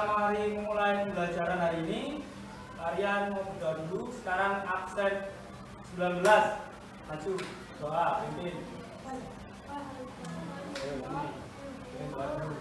mari mulai pembelajaran hari ini. Kalian mau berdoa dulu. Sekarang absen 19. Maju doa pimpin. Doa dulu.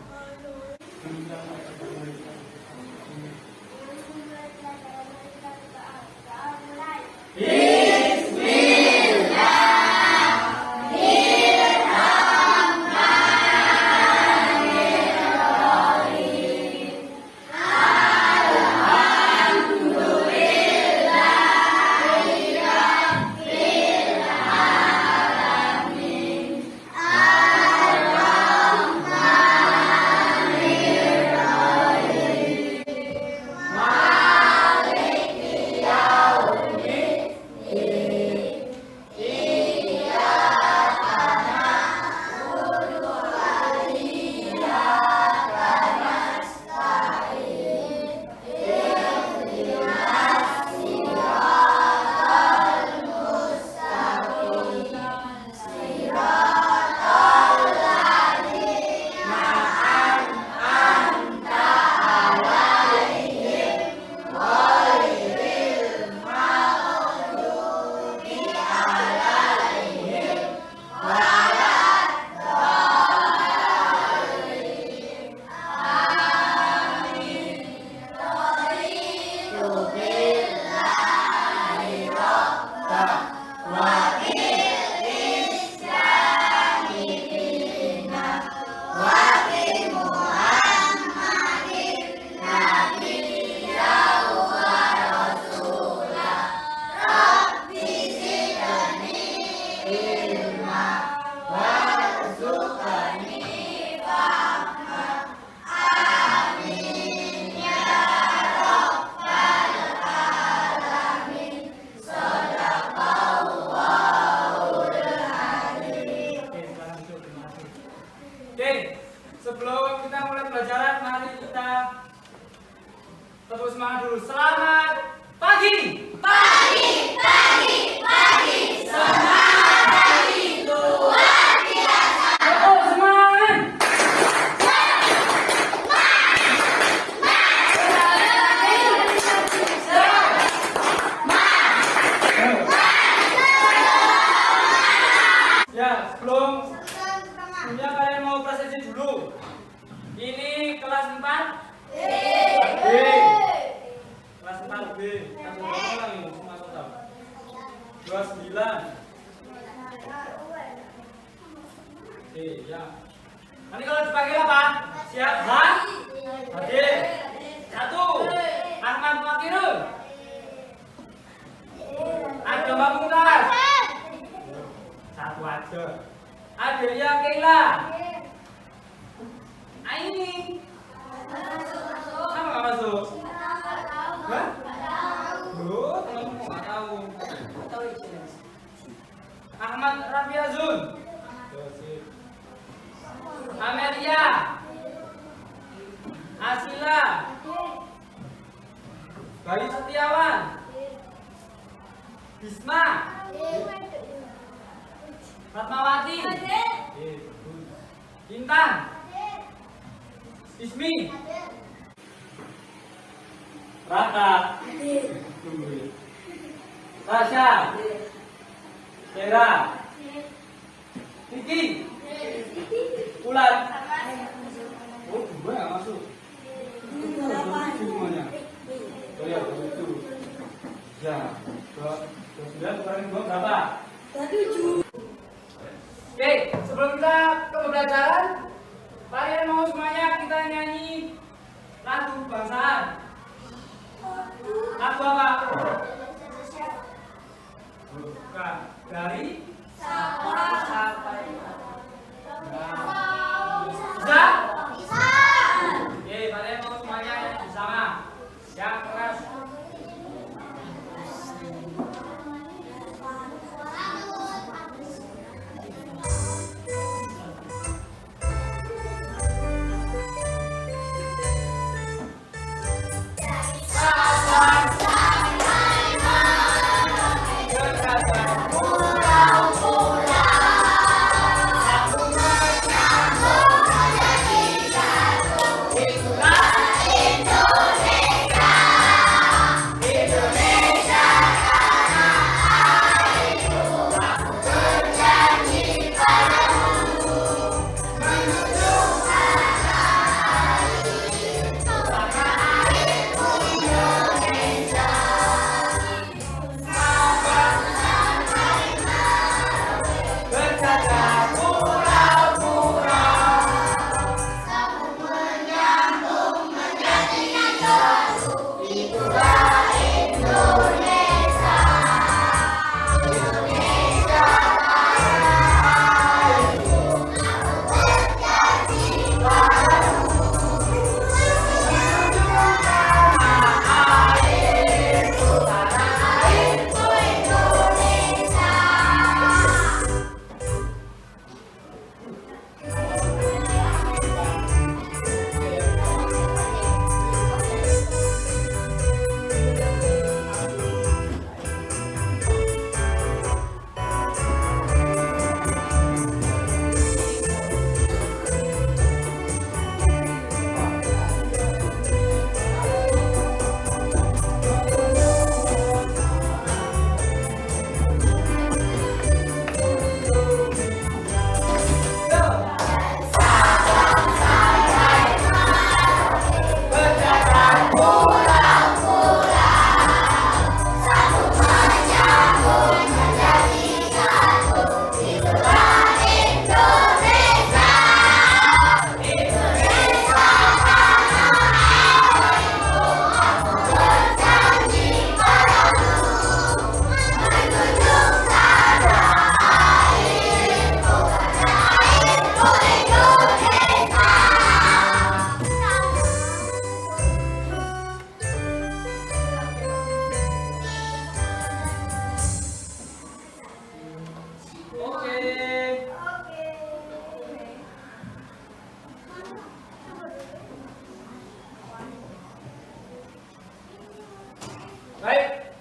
Sebelum kita mulai pelajaran, mari kita tepuk semangat dulu. Selamat pagi. Pagi. Semangat pagi luar biasa. Oh, semangat. Ya, sebelumnya kalian mau presentasi dulu. Ini kelas 4 B. Kelas 4 B. Satu orang ini semua total. 29. Oke, ya. Nanti kalau dipanggil apa? Siap, hadir. 1. Ahmad Makirul. Ada Mbak Mungkas. 1 aja. Adelia Keila. Ini sama nggak masuk? Hah? Loh, kamu nggak tahu. Ahmad Rafi Azun. Amelia. Asila. Bayu Setiawan. Bisma. Fatmawati. Intan. Ismi. Raka. Tasya. Vera. Vicky. Ulan. Oh, gue nggak masuk. Semuanya. Oh ya, begitu. Ya, 29 kurang 2 berapa? 7. Oke, sebelum kita ke pembelajaran, kalian mau semuanya kita nyanyi lagu kebangsaan. Lagu apa? Bukan. Dari sampai bisa? Bisa. Oke, kalian mau semuanya nyanyi bersama. Yang keras. Pulau-pulau Baik,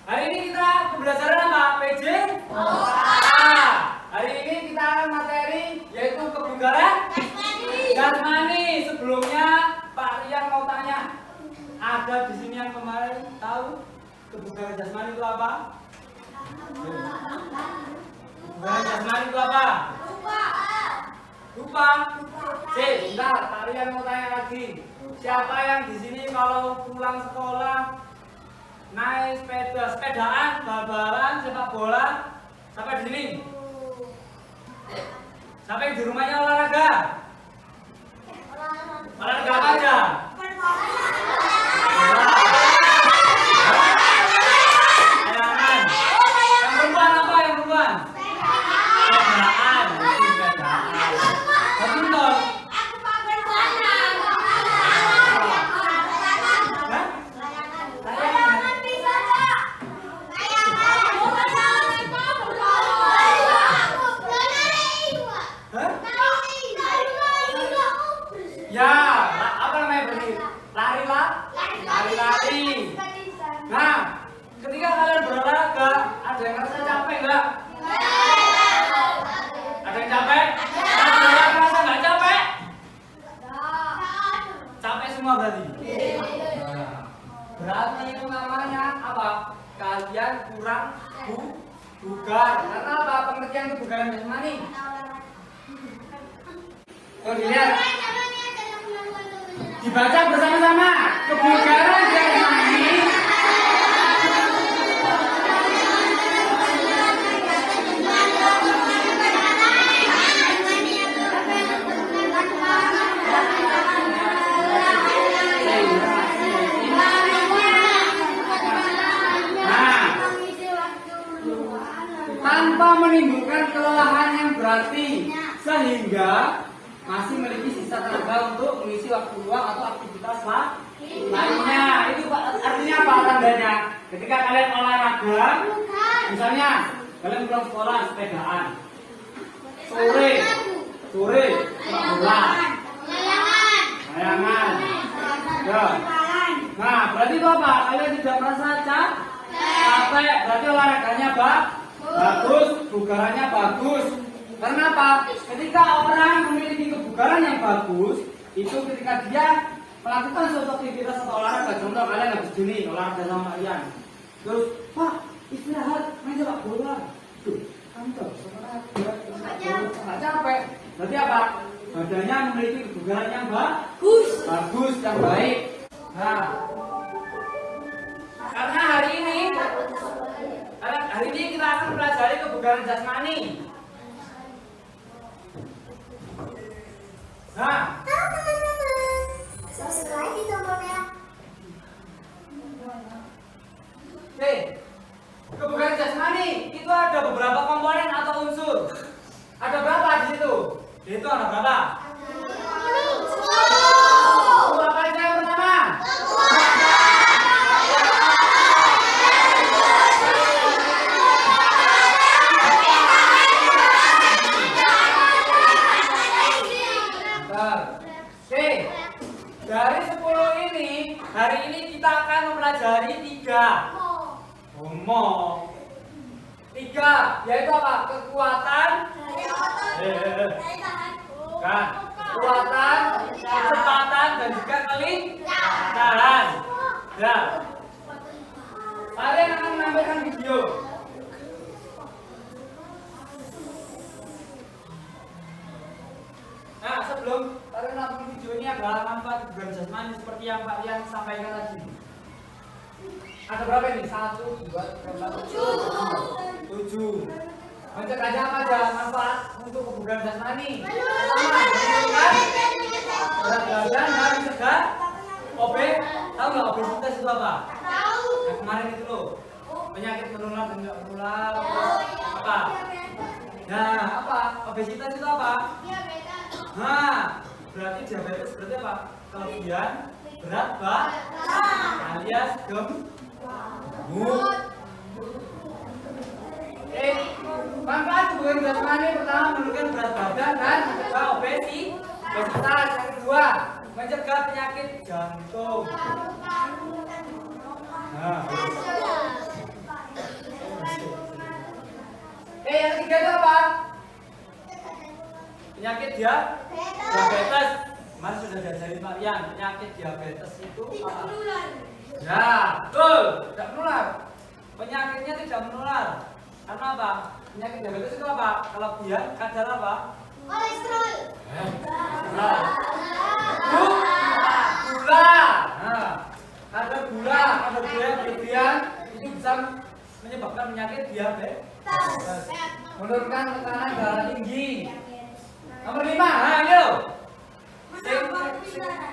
hari ini kita pembelajaran apa? PJ? Nah, hari ini kita akan materi yaitu kebugaran jasmani. Sebelumnya Pak Rian mau tanya, ada di sini yang kemarin tahu kebugaran jasmani itu apa? Kebugaran jasmani itu apa? Lupa. Bentar, Pak Rian mau tanya lagi. Siapa yang di sini kalau pulang sekolah naik sepedaan, bal-balan, sepak bola, sampai di sini? Sampai di rumahnya olahraga? Olahraga apa aja? Layangan. Yang perempuan apa yang perempuan? Sepedaan. Sepedaan. Badminton. Ya, apa namanya berarti? Lari-lari. Nah, ketika kalian berolahraga, ada yang ngerasa capek nggak? Ada yang capek? Ada yang ngerasa nggak capek? Capek semua berarti? Nah, berarti itu namanya apa? Kalian kurang bugar. Karena apa? Pengertian kebugaran jasmani. Tuh dilihat. Dibaca bersama-sama. Kebugaran jasmani tanpa menimbulkan kelelahan yang berarti sehingga masih memiliki sisa tenaga untuk mengisi waktu luang atau aktivitas lainnya. Itu artinya apa tandanya? Ketika kalian olahraga, misalnya kalian pulang sekolah sepedaan, sore sepak bola, layangan. Ya. Nah, berarti itu apa? Kalian tidak merasa capek, berarti olahraganya bagus, bugarannya bagus. Karena apa? Ketika orang memiliki kebugaran yang bagus, itu ketika dia melakukan suatu aktivitas atau olahraga, contoh kalian habis gini olahraga sama kalian, terus Pak istirahat main sepak bola, tuh kantor nggak capek, berarti apa? Badannya memiliki kebugaran yang bagus, yang baik. Nah, karena hari ini kita akan pelajari kebugaran jasmani. Nah, subscribe di tombolnya. oke, kebugaran jasmani itu ada beberapa komponen atau unsur. Ada berapa di situ? Di situ ada berapa? 10. Apa aja yang pertama? Oke, dari 10 ini, hari ini kita akan mempelajari 3. Yaitu apa? Kekuatan, kekuatan, kecepatan, dan juga kelincahan. Ya. Kalian akan menampilkan video. Nah, sebelum kalian nonton video ini adalah manfaat kebugaran jasmani. jasmani seperti yang Pak Rian sampaikan tadi. Ada berapa ini? 1, 2, 3, 4, 7. Mencegahnya apa aja manfaat untuk kebugaran jasmani? Pertama, menurunkan berat badan dan mencegah tahu nggak obesitas itu apa? Tahu. Nah, kemarin itu loh, penyakit menular dan nggak menular, terus apa? Nah, apa? Obesitas itu apa? Nah, berarti diabetes berarti apa? Kelebihan berat badan alias gemuk. Manfaat kebugaran jasmani pertama menurunkan berat badan dan mencegah obesitas. Yang kedua, mencegah penyakit jantung. Nah, yang ketiga itu apa? Penyakit diabetes. Mas sudah diajarin Pak Rian, penyakit diabetes itu apa? Ya, betul, tidak menular. Penyakitnya tidak menular. Karena apa? Penyakit diabetes itu apa? Kelebihan kadar apa? Kolesterol. Gula. Nah, kadar gula yang berlebihan itu bisa menyebabkan penyakit diabetes. Menurunkan tekanan darah tinggi. Nomor 5, nah ini loh.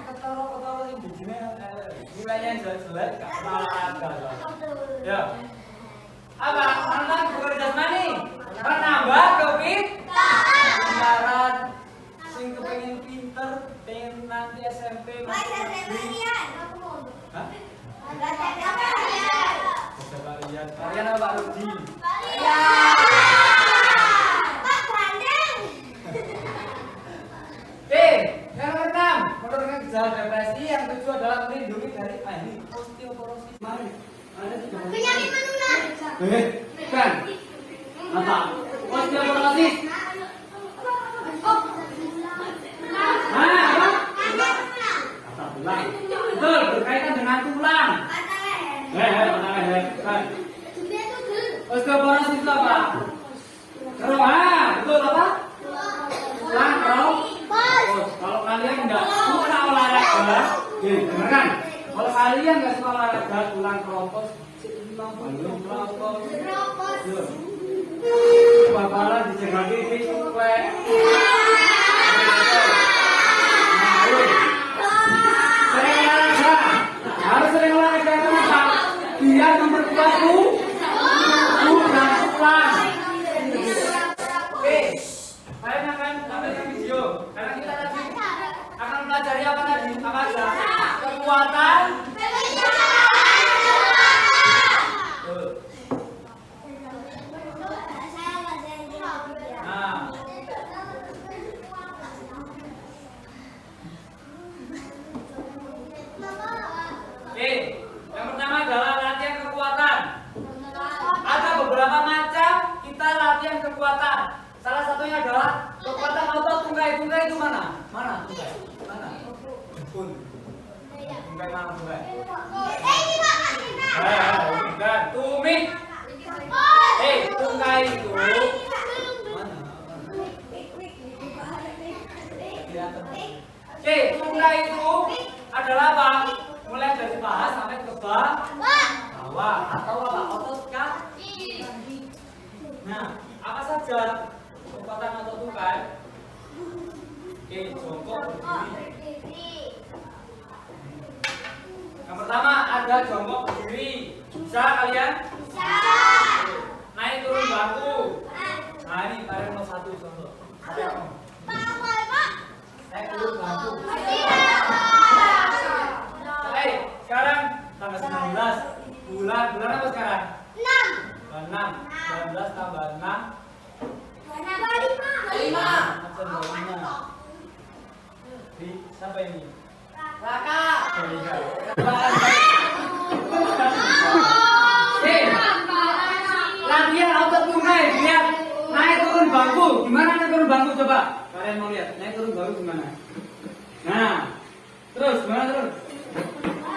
Ketoro yang bijinya nilainya jelek-jelek gak olahraga. Ya. Apa? Manfaat kebugaran jasmani. Menambah kepintaran. Sing kepengen pinter, pengen nanti SMP masuk. Hah? Kalian apa Pak Rudi? Yang nomor 6, menurunkan gejala depresi. Yang tujuh adalah melindungi dari osteoporosis. Mari, ada tiga Penyakit menular. Bukan. Apa? Osteoporosis. Apa? Patah tulang. Betul, berkaitan dengan tulang. Patah leher. Osteoporosis itu apa? Kerohan. Betul apa? Tulang kerohan. Kalau kalian nggak suka olahraga, dengarkan. Kalau kalian nggak suka olahraga, tulang keropos, belum keropos, bakalan dijengaki di kue. Sering olahraga, harus sering olahraga kenapa? Biar memperkuat tulang. Oke. Kalian akan tampilkan video karena kita tadi akan pelajari apa tadi? Apa aja? Kekuatan. Nah. Oke, yang pertama adalah latihan kekuatan. Ada beberapa macam kita latihan kekuatan. Salah satunya adalah kekuatan otot tungkai. Tungkai itu mana? Mana tungkai? Mana? Pun. Tungkai mana tungkai? Bukan. Tumit. Tungkai itu mana? Tungkai itu adalah apa? Mulai dari paha sampai ke bawah atau apa? Otot kaki. Nah, apa saja kekuatan otot tungkai? Jongkok berdiri. Yang pertama ada jongkok berdiri. Bisa kalian? Bisa. Naik turun bangku. Nah ini kalian mau satu contoh. Naik turun bangku. Sekarang tanggal 19 bulan apa sekarang? 6. 19 tambah 6. 5. Siapa ini? Raka. Latihan otot tungkai. Lihat naik turun bangku. Gimana naik turun bangku coba? Kalian mau lihat naik turun bangku gimana? Nah, terus gimana terus?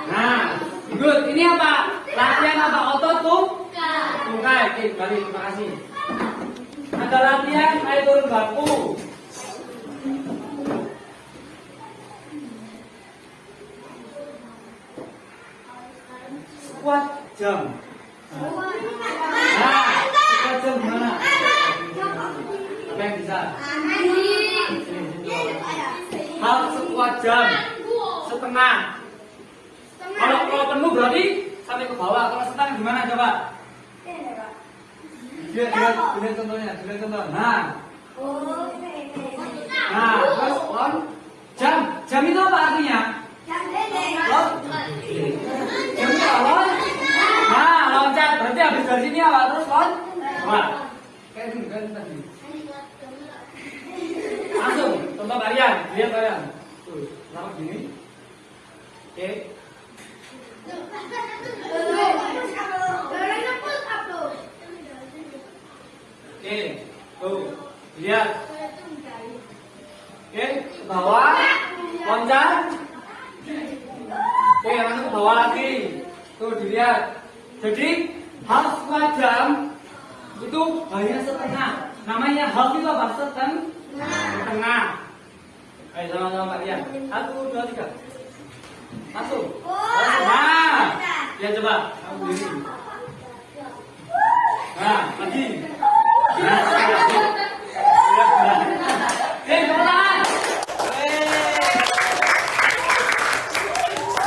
Nah, good. Ini apa? Latihan apa? Otot tungkai. Oke, balik. Terima kasih. Ada latihan naik turun bangku. sekuat jam. Nah, sekuat jam gimana? Apa yang bisa? Hal sekuat jam setengah. Kalau penuh berarti sampai ke bawah. Kalau setengah gimana coba? Dilihat contohnya, dilihat contoh. Nah, terus on jam. Jam itu apa artinya? Jam itu on. Nah, loncat. Berarti habis dari sini apa? Terus on. Wah, kayak ini kan tadi. Langsung, contoh varian. Lihat varian. Tuh, sama gini. Oke. Oke, tuh, lihat. Oke, ke bawah, loncat. Oke, langsung ke bawah lagi. Tuh, dilihat. Jadi, half sekuat jam itu hanya setengah. Namanya half itu apa? Setengah. Ayo sama-sama Pak Rian. 1, 2, 3. Masuk. Nah, ya coba. Kamu diri. Nah, lagi. Nah, jalan.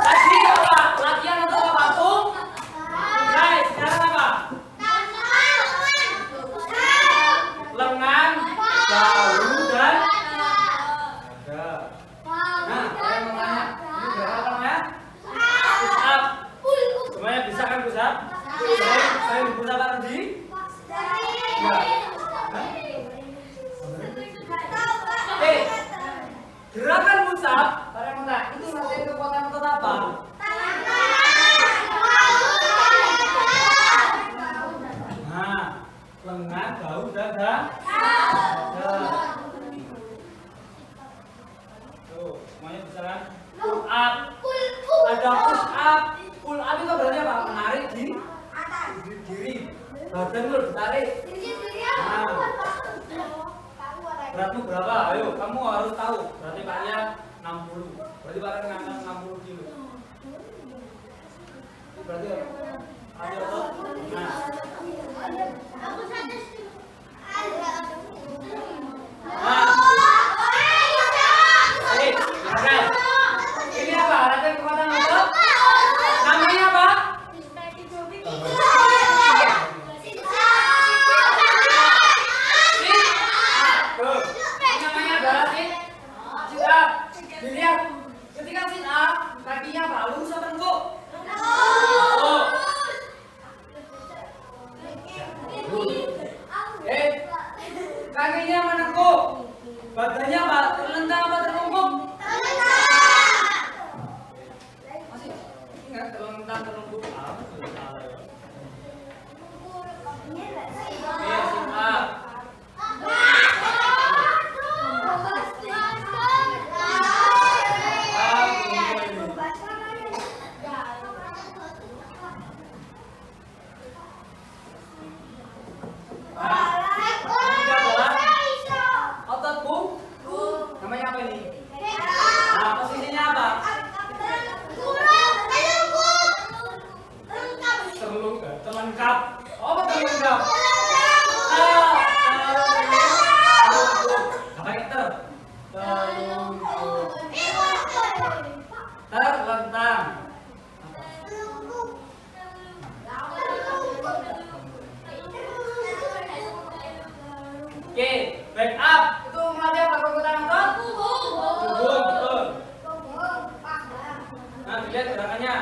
Tadi apa? Latihan untuk apa tuh? Guys, sekarang apa? Lengan, bahu, dan dada. Nah, saya mau tanya, ini berapa namanya? Push up. Semuanya bisa kan push up? Saya push up apa tadi? Ya. Oke, gerakan push up, saya mau tanya, itu latihan kekuatan otot apa? Nah, lengan, bahu, dada. Tuh, semuanya bisa kan? Pull up. Ada push up. Pull up itu berarti apa? Menarik diri. Badan lu ditarik. Beratmu berapa? Ayo, kamu harus tahu. Berarti Pak Rian 60. Berarti Pak Rian ngangkat 60 kilo. Berarti ada otot. Nah. Ini apa? Latihan kekuatan otot. Namanya apa? Namanya adalah sit up. Dilihat, ketika sit up, kakinya apa? Lurus apa tengkuk? Oh. Kakinya menekuk. Badannya apa? Terlentang apa terlungkup? Masih ingat terlentang terlungkup apa? Oke, sit up. Namanya apa ini? Nah, posisinya apa? Terlengkap. Oh, apa terlengkap? Apa yang terlentang. Oke, back up. Itu melatih apa kekuatan otot? Punggung, betul. Nah, lihat gerakannya.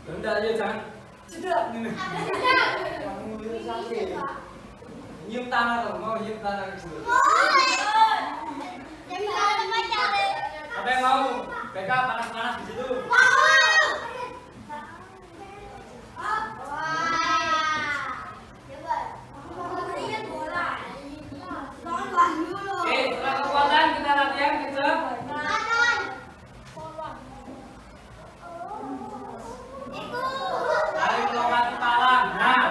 Benda aja jangan cedak nih. Kamu dulu sakit. Nyium tangan dong, mau nyium tangan dulu. Apa yang mau? Back up panas-panas di situ. Oke, setelah kekuatan kita latihan kecep. Tarik melompat palang. Nah,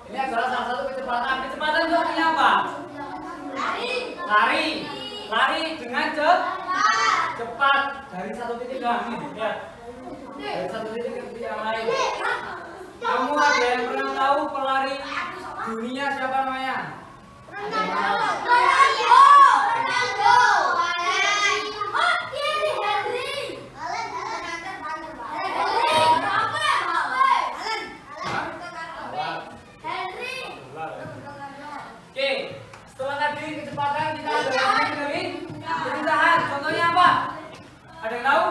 ini adalah salah satu kecepatan. Kecepatan itu artinya apa? Lari dengan cepat. dari satu titik doang nih, lihat. Dari satu titik ke titik yang lain. Kamu ada yang pernah tahu pelari dunia siapa namanya? Oke, setelah tadi kecepatan kita ada dari kelincahan. Contohnya apa? Ada yang tahu?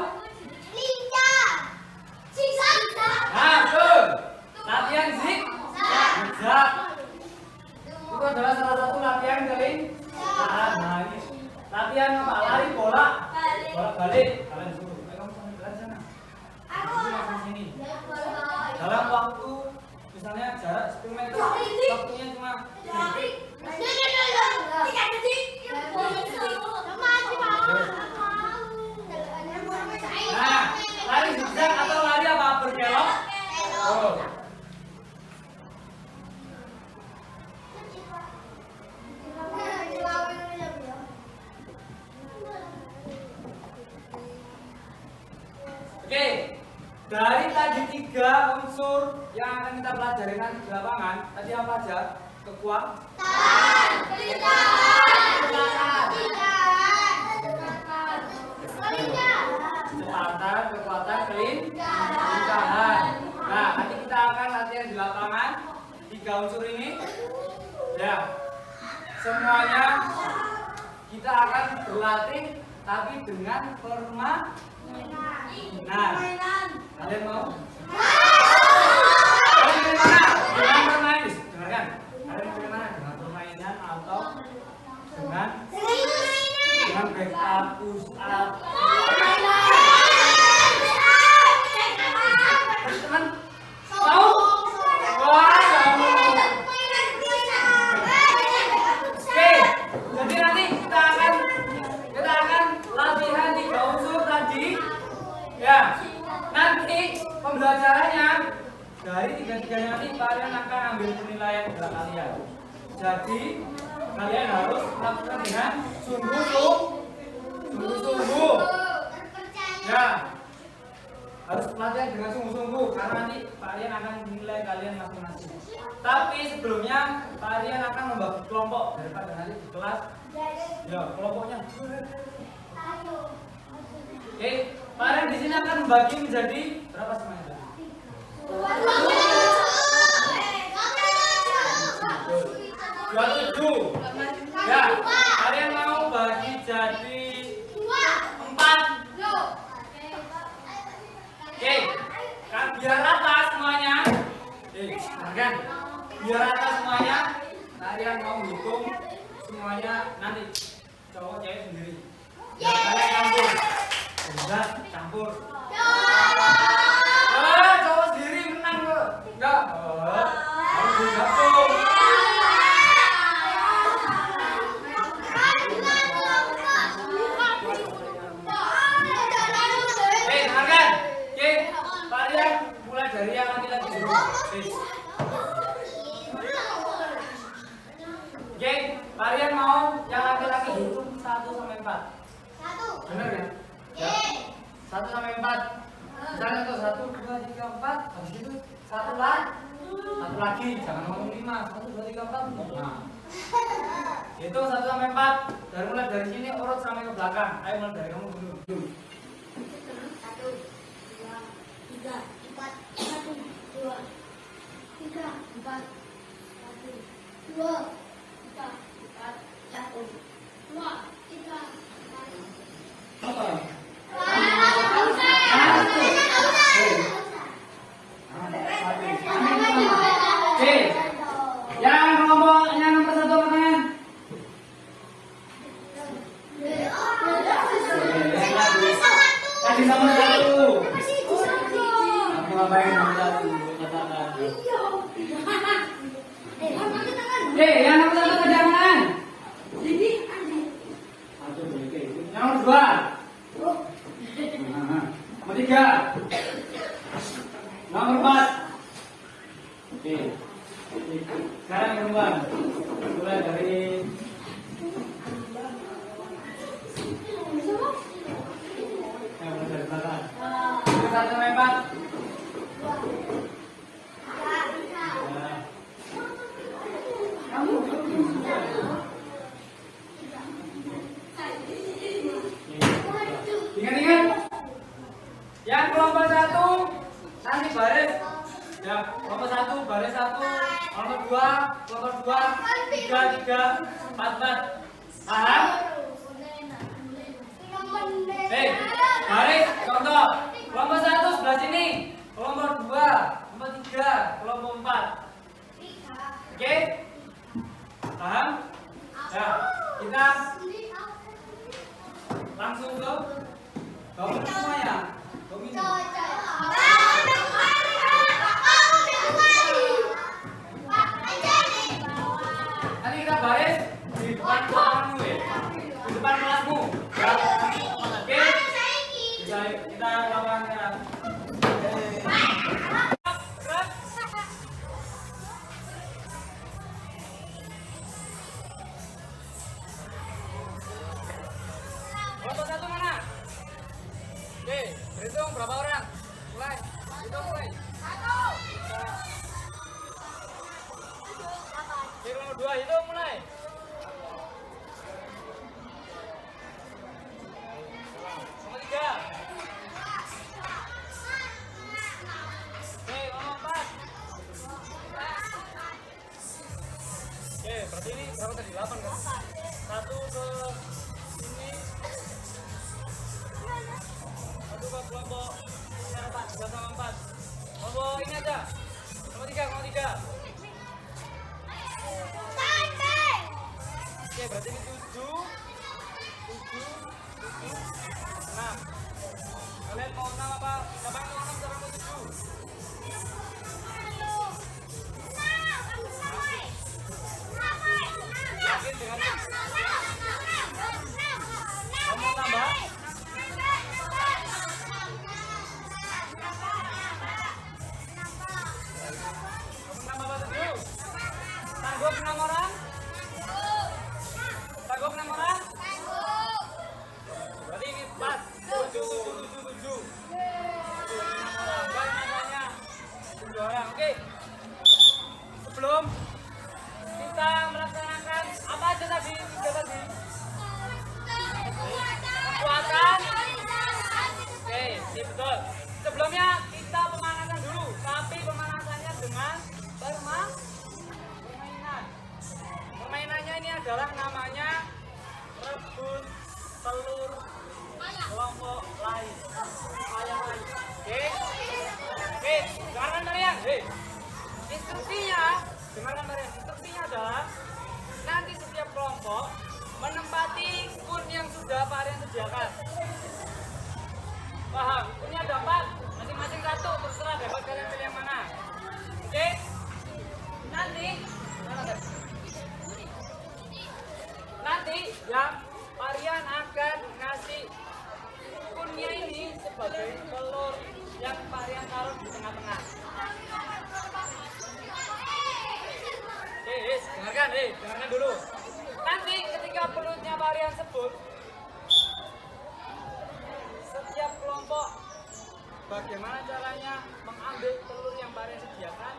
Nah, tuh. Latihan zigzag. Itu adalah salah satu latihan kelincahan. Nah, ini latihan apa? Lari bola balik. Kalian suruh. Kamu sambil jalan sana. Langsung sini. Dalam waktu misalnya jarak 10 meter, waktunya cuma Nah, lari zigzag atau lari apa? Berkelok. Oh. Oke, dari tadi 3 unsur yang akan kita pelajari nanti di lapangan, tadi apa aja? Kecepatan, kekuatan, kelincahan. Nah, nanti kita akan latihan di lapangan 3 unsur ini. Ya, semuanya kita akan berlatih, tapi dengan permainan. Kalian mau? Kalian pilih mana? Dengan permainan. Dengarkan. Kalian pilih mana? Dengan permainan atau dengan back up, push up? Teman, mau? Wah, kamu. Oke, jadi nanti kita akan latihan 3 unsur tadi. Ya, nanti pembelajarannya dari 3-3 nanti kalian akan ambil penilaian berat kalian. Jadi kalian harus melakukan dengan sungguh-sungguh. Ya, harus latihan dengan sungguh-sungguh karena nanti kalian akan menilai kalian masing-masing. Tapi sebelumnya kalian akan membagi kelompok daripada nanti di kelas. Ya, kelompoknya. Oke, kalian di sini akan membagi menjadi berapa semuanya? 27. Ya, kalian mau bagi jadi 4. Oke, kan biar rata semuanya. Kan? Biar rata semuanya. Kalian mau hitung semuanya nanti. Cowok cewek sendiri. Ya, kalian campur. Enggak, campur. Cowok sendiri menang loh. Enggak. Harus digabung. Dengarkan. Oke, kalian mulai dari yang laki-laki dulu. Oke, kalian mau yang laki-laki hitung 1 sampai 4. Benar kan? Ya. 1 sampai 4. Misalnya tuh 1, 2, 3, 4. Habis itu 1 lagi. Jangan ngomong 5. 1, 2, 3, 4. Nah. Hitung 1 sampai 4. Dan mulai dari sini urut sampai ke belakang. Ayo mulai dari kamu dulu. 1, 2, 3, 4. 1, 2, 3, 4. 1, 2, 3, 4. 1, 2, 3, 4. Apa? Yang nomor 1 tangan. Kasih sama 1. Aku ngapain nomor 1? Katakan. Yang nomor 1 pegang tangan. Yang nomor 2. Nomor 3. Nomor 4. Oke. Sekarang yang kedua. Mulai dari satu lempar. Ingat-ingat. Yang kelompok satu nanti baris. Ya, kelompok satu baris satu, kelompok dua, tiga, empat. Paham? Baris, contoh. Kelompok satu sebelah sini, kelompok dua, kelompok tiga, kelompok empat. Oke? Paham? Ya, kita langsung ke domino semuanya. Domino. Nanti kita baris di depan kelasmu ya. Di depan kelasmu. Ya. Oke. Kita lawan sekarang. Kelompok satu mana? Oke, berhitung berapa orang? Mulai. Hitung mulai. Oke, kelompok dua hitung mulai. Kelompok tiga. Oke, kelompok empat. Oke, berarti ini berapa tadi? 8 kan? Satu ke sini. Satu ke kelompok 4, 3 sama 4. Kelompok ini aja. Kelompok 3. Oke, berarti ini 7, 6. Kalian mau 6 apa? Siapa yang mau 6, siapa yang mau 7? Yakin dengan kamu mau tambah? Kamu tambah 7? Sanggup 6 orang? Sanggup 6 orang? Berarti ini 4, 7. 6 orang. Banyak. 7 orang. Oke. Sebelum kita melaksanakan apa aja tadi? 3 tadi. Kekuatan. Oke, ini betul. Sebelumnya kita pemanasan dulu, tapi pemanasannya dengan permainan. Permainannya ini adalah namanya rebut telur kelompok lain. Oke, dengarkan kalian. Instruksinya adalah nanti setiap kelompok menempati kun yang sudah kalian sediakan. Paham? Kunnya ada 4, masing-masing 1, terserah dapat kalian pilih yang mana. Oke? Nanti ya Varian akan ngasih kunnya ini sebagai telur yang Varian taruh di tengah-tengah. Dengarkan dulu. Nanti ketika perutnya Varian sebut, setiap kelompok bagaimana caranya mengambil telur yang Varian sediakan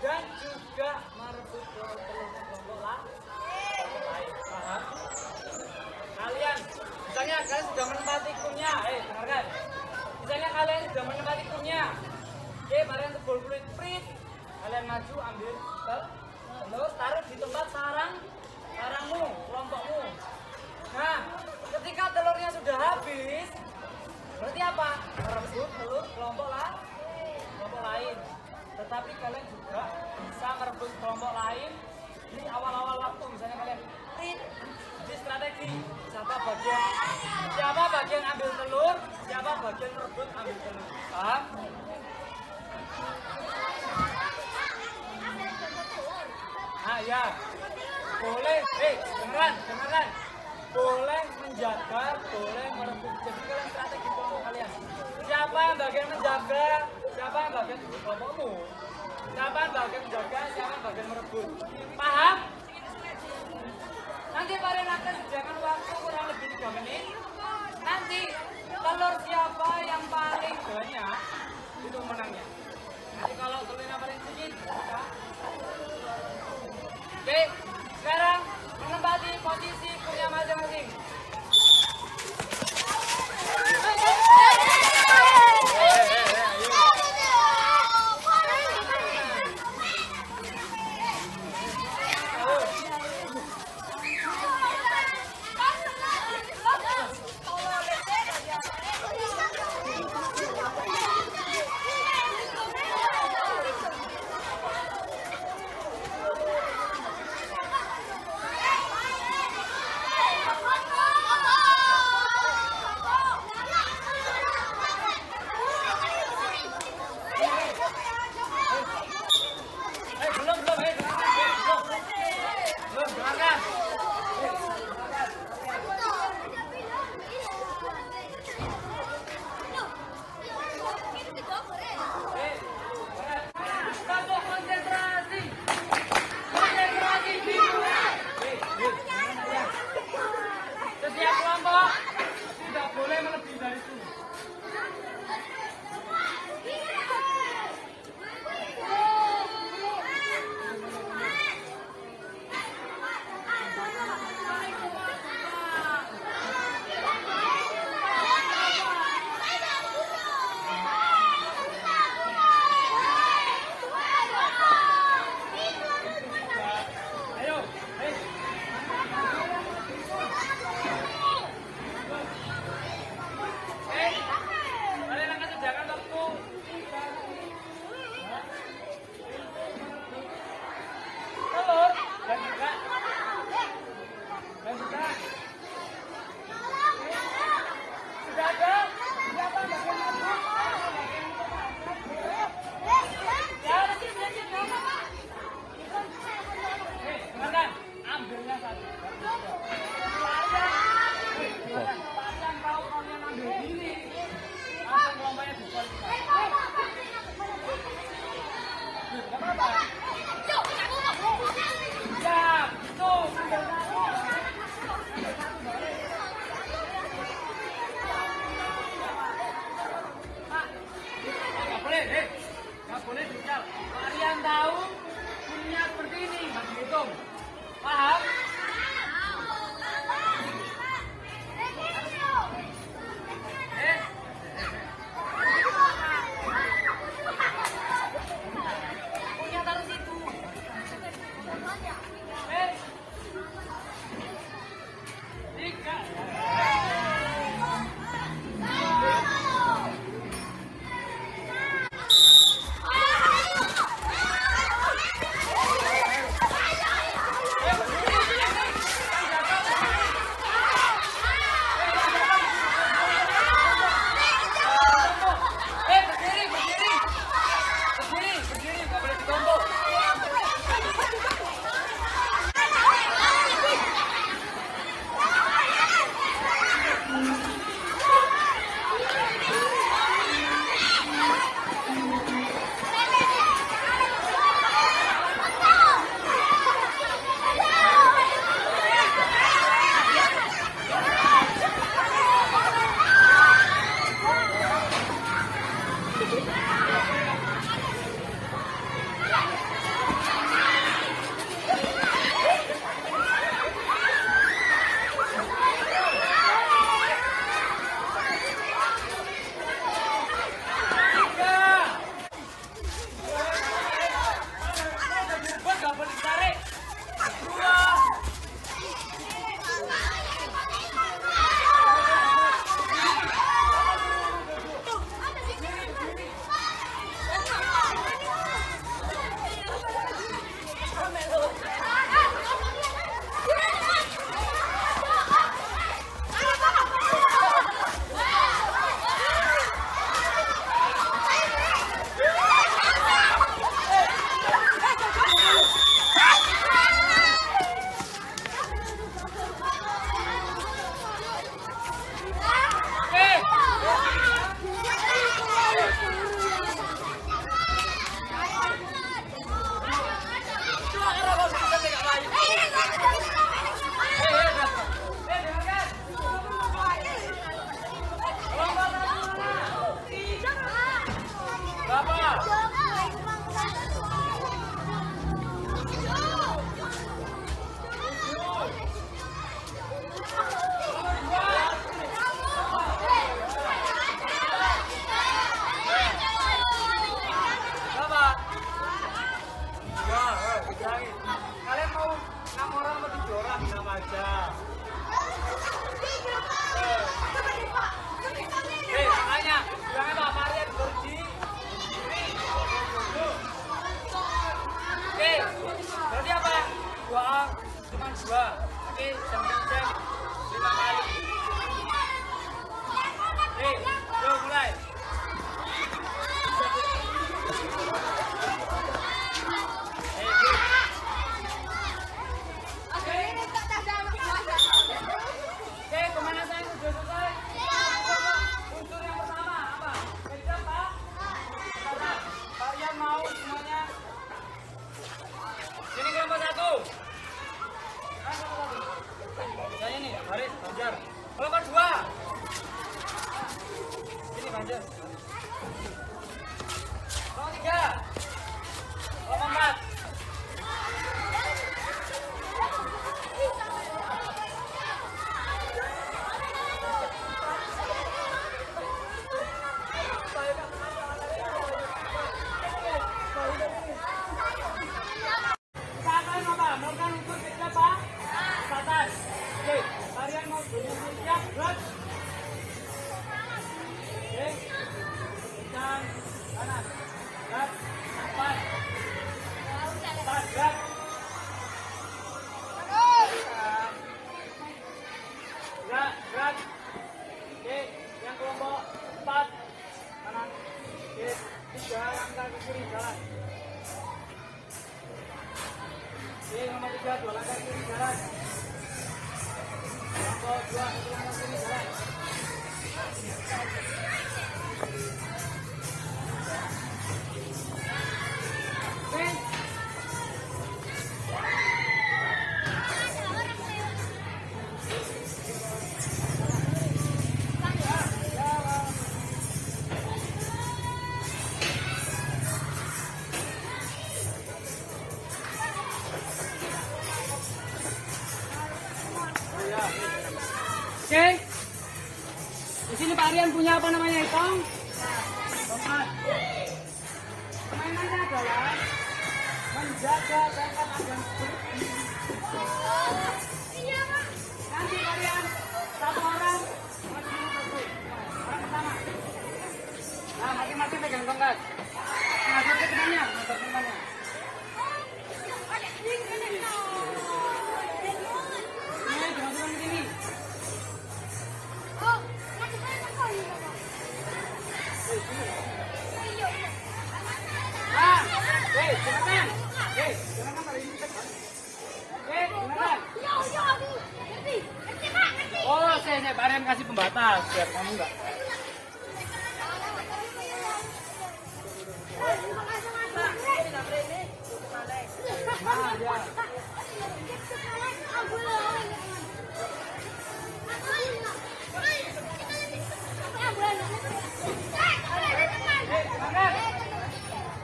dan juga merebut telur kelompok lain. Paham? Misalnya kalian sudah menempati kunnya, dengarkan. Misalnya kalian sudah menempati kunnya, Varian sebut kulit prit, kalian maju ambil telur, taruh di tempat sarangmu, kelompokmu. Nah, ketika telurnya sudah habis, berarti apa? Merebut telur kelompok lain. Tetapi kalian juga bisa merebut kelompok lain di awal-awal waktu. Misalnya kalian di strategi siapa bagian ambil telur, siapa bagian merebut ambil telur. Paham? Nah ya, boleh, dengarkan. Boleh menjaga, boleh merebut. Jadi kalian strategi kelompok kalian. Siapa yang bagian menjaga, siapa yang bagian kelompokmu. Siapa yang bagian menjaga, siapa yang bagian merebut. Paham? Nanti Varian akan sediakan waktu kurang lebih 3 menit. Nanti telur siapa yang paling banyak Kalian tahu dunia seperti ini, masih hitung. Paham? Punya taruh situ. Tiga. Kalian mau 6 orang atau 7 orang sama aja. Makanya bilangnya Pak Marian Gordi. Oke, berarti apa? 2 cuma 2. Oke, jam 5 kali. Oke, yuk mulai. Kelompok 2. Ini Banjar. Kelompok 3. Kelompok 4. Kalian apa? Melakukan ukur kerja Pak? Atas. Oke, kalian mau siap, gerak. Oke, kencang, kanan, gerak, depan, gerak. Gerak. Oke, yang kelompok 4, kanan, oke, 3, langkah ke kiri, jalan. Oke, nomor 3, 2 langkah kiri, jalan. Kelompok 2, 1 langkah kiri, jalan. Potong. Tongkat. Permainannya adalah menjaga tongkat agar bersih. Nanti kalian satu orang maju satu. Orang pertama. Nah, masing-masing pegang tongkat. Ngadep ke temannya, ngadep ke temannya. Ini jangan ke sini. Ah, silakan. Silakan pada ini tekan. Silakan. Oh, saya Barian kasih pembatas biar kamu enggak. Nah, ya.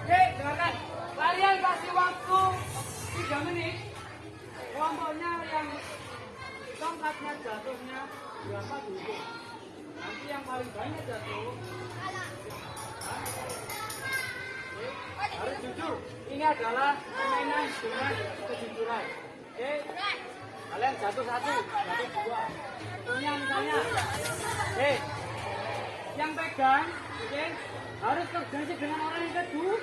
Dengarkan. Kalian kasih waktu 3 menit. Kelompoknya yang tongkatnya jatuhnya berapa dulu. Nanti yang paling banyak jatuh. Harus jujur. Ini adalah permainan dengan kejujuran. Oke? Kalian jatuh 1, jatuh 2. Contohnya misalnya, yang pegang, oke, harus koordinasi dengan orang yang kedua.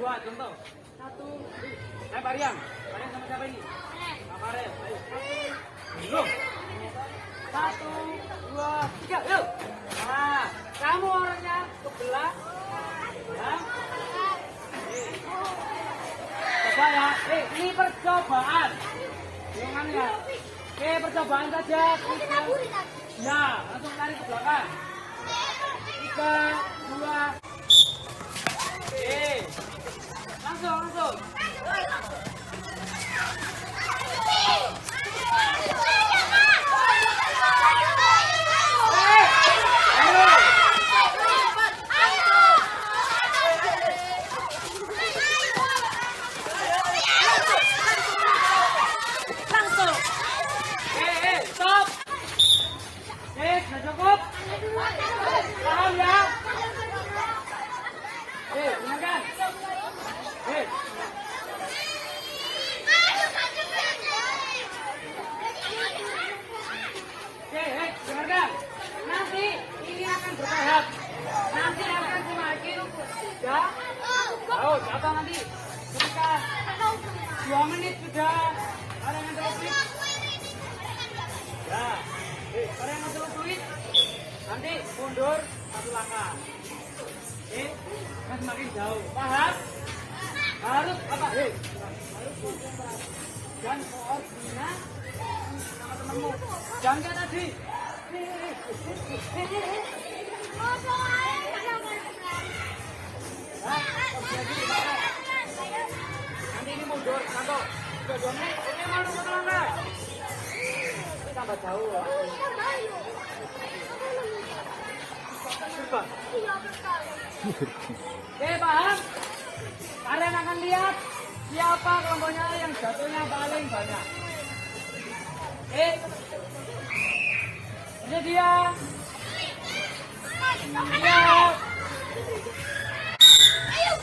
2 contoh. 1, Barian. Barian sama siapa ini? Pak Farel. Ayo. 1, 2, 3. Yuk. Nah, kamu orangnya kebelah. Ya. Coba ya. Ini percobaan. Jangan ya. Oke, percobaan saja. Ya, langsung tarik ke belakang. 3, 2. Langsung. Stop. Sudah cukup. Paham ya? Silakan. Dengarkan. Nanti ini akan bertahap. Nanti akan semakin jatuh nanti. Ketika 2 menit sudah ada yang terlebih. Ya, ada yang terlebih. Nanti mundur 1 langkah. Kan semakin jauh. Paham? Harus apa? Harus konsentrasi dan koordinasi sama temanmu. Jangan kayak tadi. Nanti ini mundur, kantor. Sudah 2 menit. Oke, mau nunggu langkah. Ini tambah jauh. Coba. Oke, paham? Kalian akan lihat siapa kelompoknya yang jatuhnya paling banyak. Ini dia. Siap. Ayo,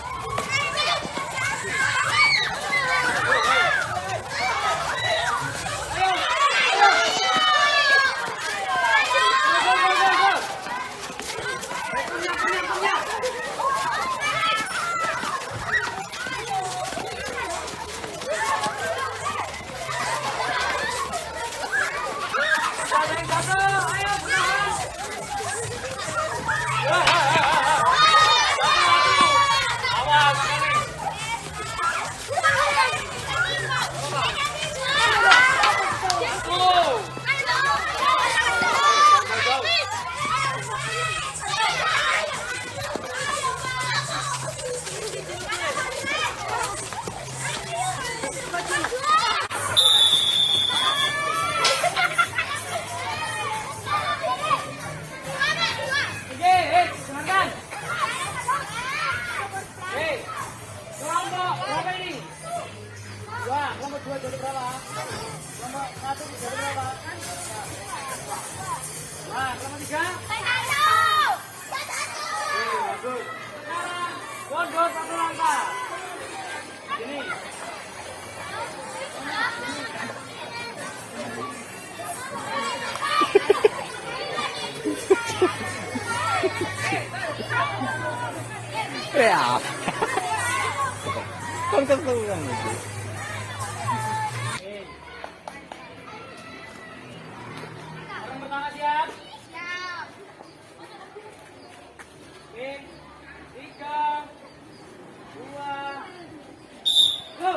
mundur 1 langkah. Ini. Ya. Kan keseluruhan itu. Orang pertama siap? Oke. 3, 2, go.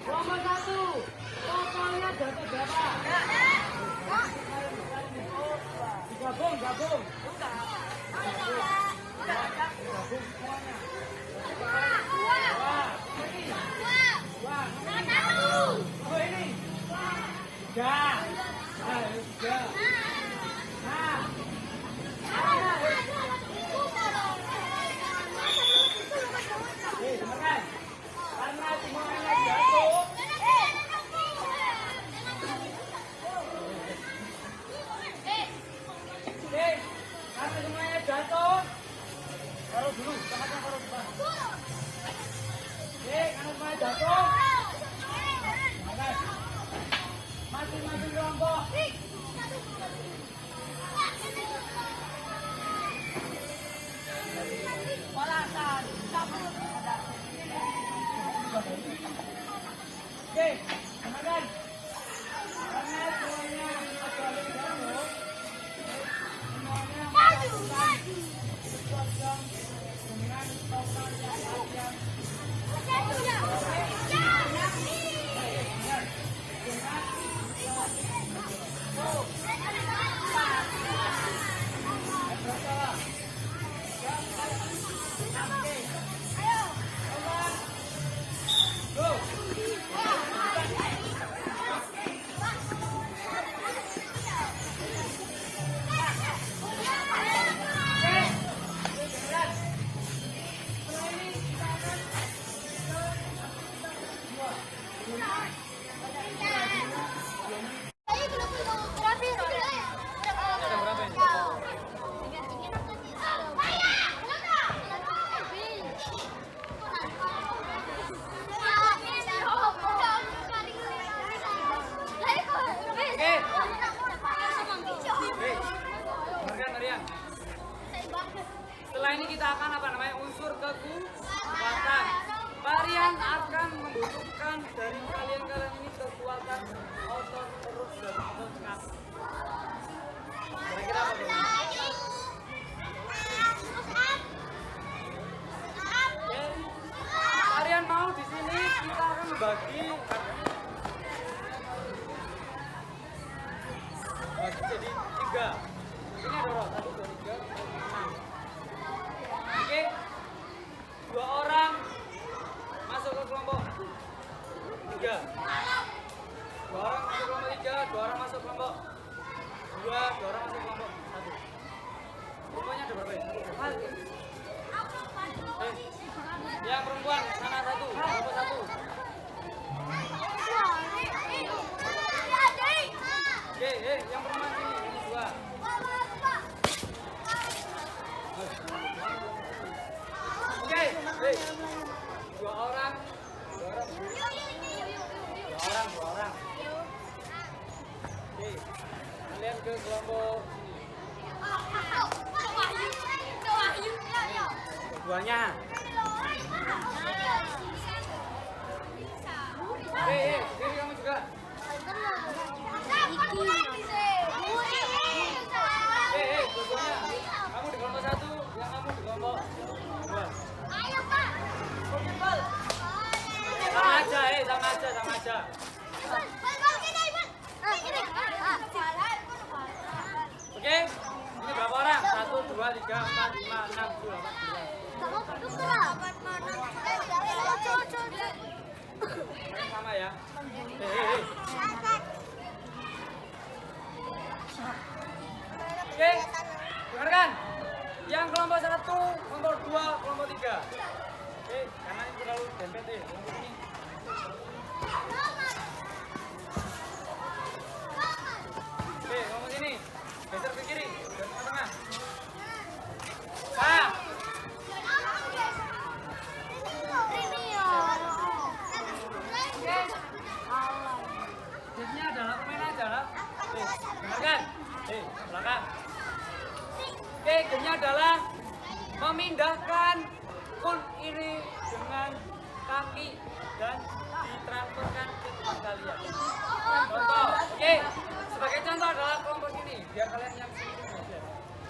Nomor 1, totalnya jatuh berapa? Gabung. Gabung semuanya. Oh ini. 3. Dengarkan. Karena semuanya jatuh. Oke, karena semuanya jatuh. Taruh dulu, tempatnya taruh depan. Oke, karena semuanya jatuh. Masing-masing kelompok. Oke, dengarkan. Karena semuanya ada jatuh. Semuanya melakukan sesuatu dengan total yang setelah ini kita akan unsur kekuatan. Kalian akan membutuhkan dari kalian ini kekuatan otot perut dan otot kaki. Kira-kira apa dong? Kalian mau di sini kita akan membagi jadi 3. Ini ada 1, 2, 3, 6. Oke, 2 orang masuk ke kelompok 3. 2 orang masuk ke kelompok 3, 2 orang masuk ke kelompok 2, 2 orang masuk ke kelompok 1. Kelompoknya ada berapa ya? Yang perempuan sana 1, kelompok 1. Oke, yang perempuan sini, ini 2. Oke, 2 orang. 2 orang. Oke, kalian ke kelompok sini. sebelahnya. Kiri kamu juga. Dua-duanya. Kamu di kelompok 1, yang kamu di kelompok 2. Sama aja. Oke, ini berapa orang? 1, 2, 3, 4, 5, 6, 7, 8, 9. Sama ya. Oke, dengarkan. Yang kelompok 1, kelompok 2, kelompok 3. Oke, karena ini terlalu dempet deh. Kelompok ini. Oke, kelompok sini. Geser ke kiri, ke tengah-tengah. Tipsnya adalah permainan adalah dengarkan. Belakang. Oke, gamenya adalah memindahkan kun ini dengan kaki dan ditransferkan ke tempat kalian. Contoh, oke, sebagai contoh adalah kelompok ini, biar kalian yang sini aja.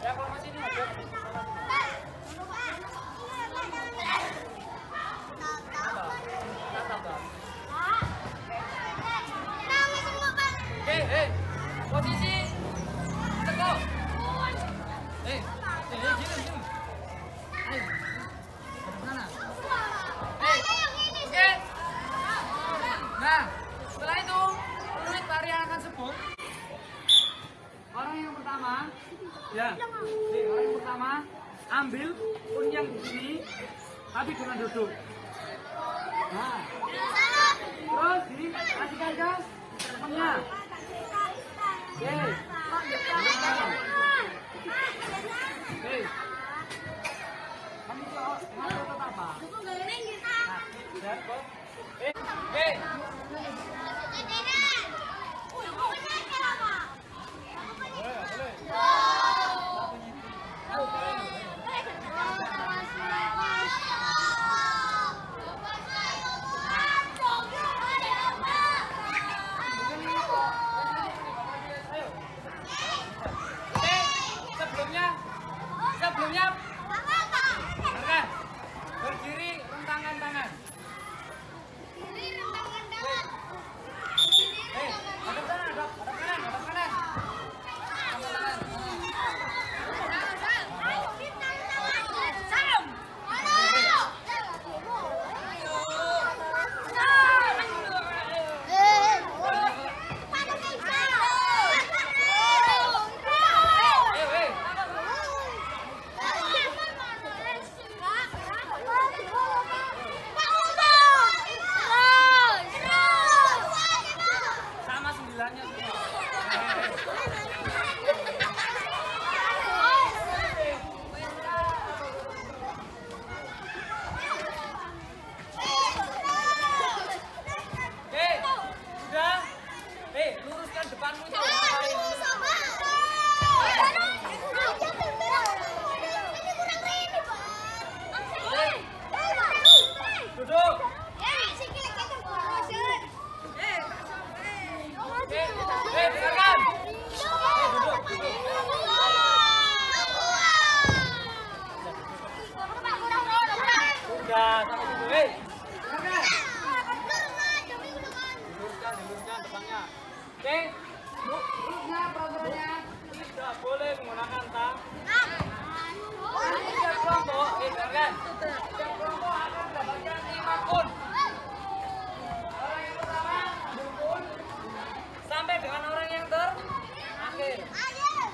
Ya, kelompok sini aja. Oke, posisi tegak. Gini. Ayo, ke sana. Oke. Nah, setelah itu peluit tari yang akan sebut. Orang yang pertama, ya. Orang yang pertama ambil pun yang di sini, tapi dengan duduk. Nah, terus dikasihkan ke temennya. Oke. Kamu mau apa? Sebelumnya dengarkan. Berdiri rentangkan tangan. Hadap kanan. Sama 9-nya semua. Sudah. Luruskan depanmu itu. Duduk. Dengarkan. Duduk. Sudah, sampai situ. Dengarkan. Diluruskan depannya. Oke. Lurusnya peraturannya tidak boleh menggunakan tang. Setiap kelompok, dengarkan. Setiap kelompok akan mendapatkan 5 kun. Orang yang pertama kun sampai dengan orang yang terakhir.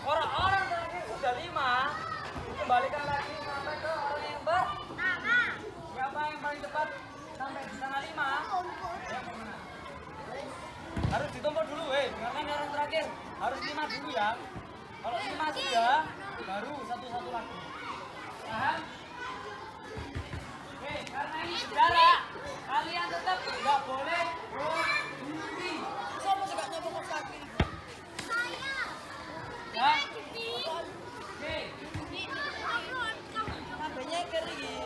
Orang terakhir sudah 5, dikembalikan lagi sampai ke orang yang pertama. Siapa yang paling cepat sampai di sana 5? Harus ditumpuk dulu, dengarkan orang terakhir. Harus 5 dulu ya. Kalau 5 sudah, baru satu-satu lagi. Paham? Karena ini saudara, kalian tetap nggak boleh berdiri. Siapa suka nyebut kaki? Saya. Ya. Oke. Kabelnya kering.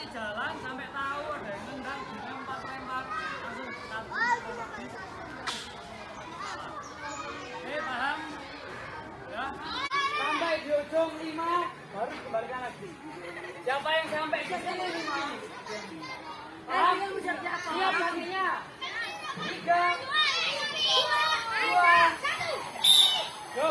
Jalan sampai tahu ada yang nendang, dilempar, langsung satu. Paham? Ya. Sampai di ujung 5, baru kembalikan lagi. Siapa yang sampai ke sini 5? Paham? Siap baginya. 3, 2, 1. Go.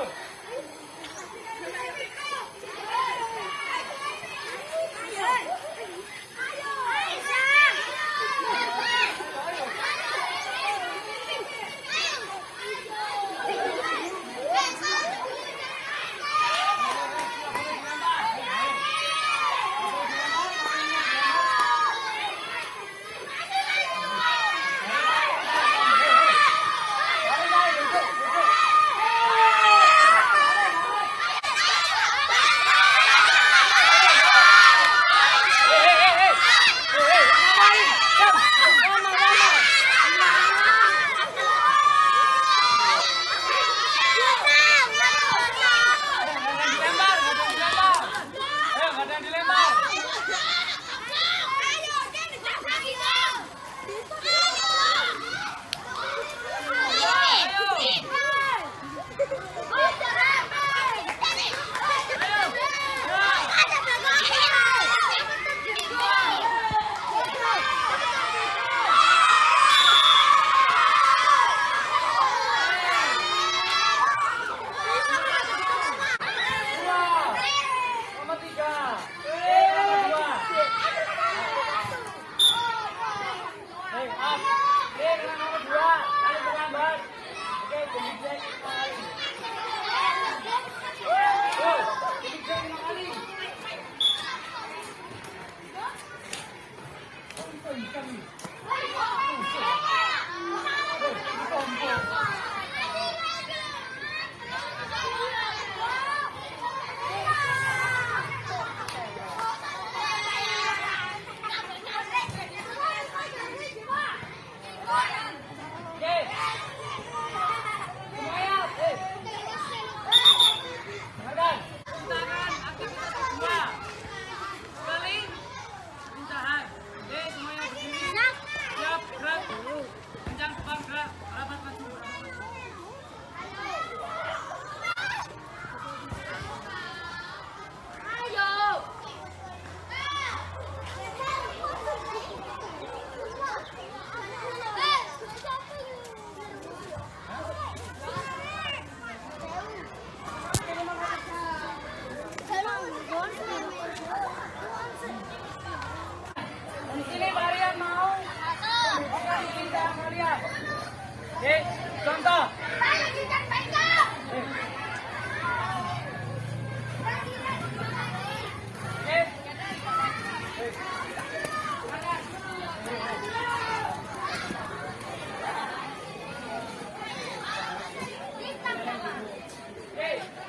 Contoh.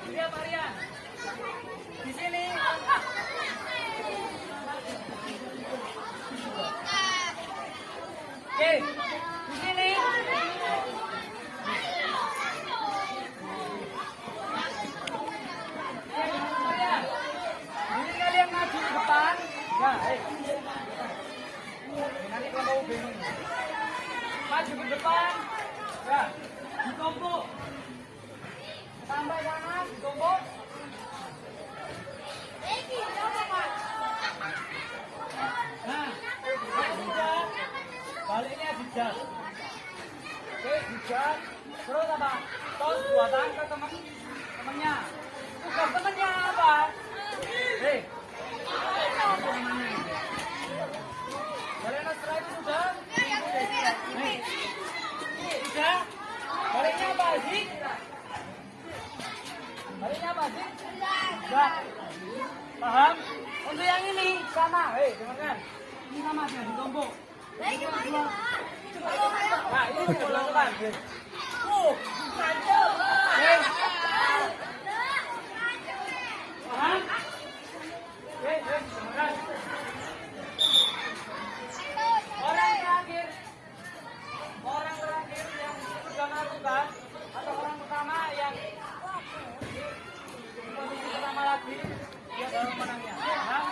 Lihat Marian. Di sini. Oke, di sini. Ini kalian maju ke depan. Ya, nanti kalau mau bingung. Maju ke depan. Ya, ditumpuk. Sampai kanan, ditumpuk. Nah, bijak. Baliknya bijak. Oke, bijak. Terus apa? Terus buatan ke temennya. Bukan temennya apa? Hei. Kalian setelah itu sudah? Sudah? Baliknya apa sih? Baliknya apa? Enggak. Paham? Untuk yang ini sama. Hei, dengarkan. Ini sama dia ditumpuk. Nah, ini dibolongkan. Kacau. Hei. Paham? Hei, dengarkan. Orang terakhir yang sudah melakukan atau orang pertama yang posisi pertama lagi dia adalah menangnya. Paham?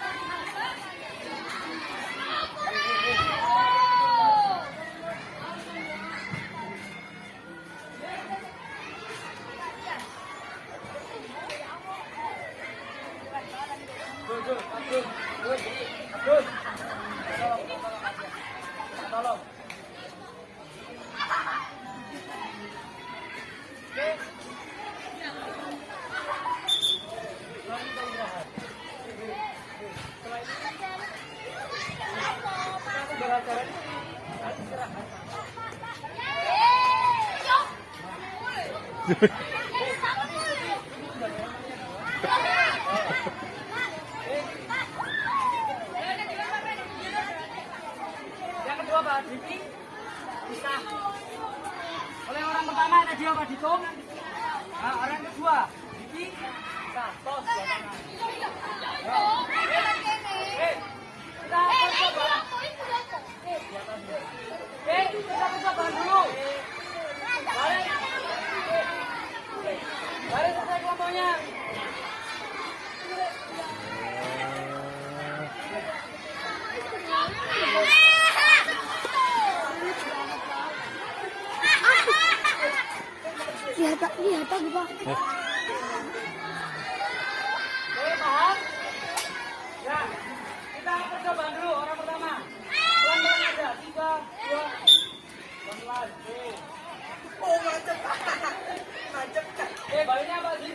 Tolong. Yang kedua Pak Diki bisa oleh orang pertama ada dia Pak Dito. Nah, orang kedua Diki bisa tos dua tangan. Kita coba dulu. Baris selesai kelompoknya. Lihat aku Pak. Paham? Ya, kita percobaan dulu orang pertama. Pelan-pelan aja. 3, 2, pelan-pelan. Oh, macet. Baliknya apa sih?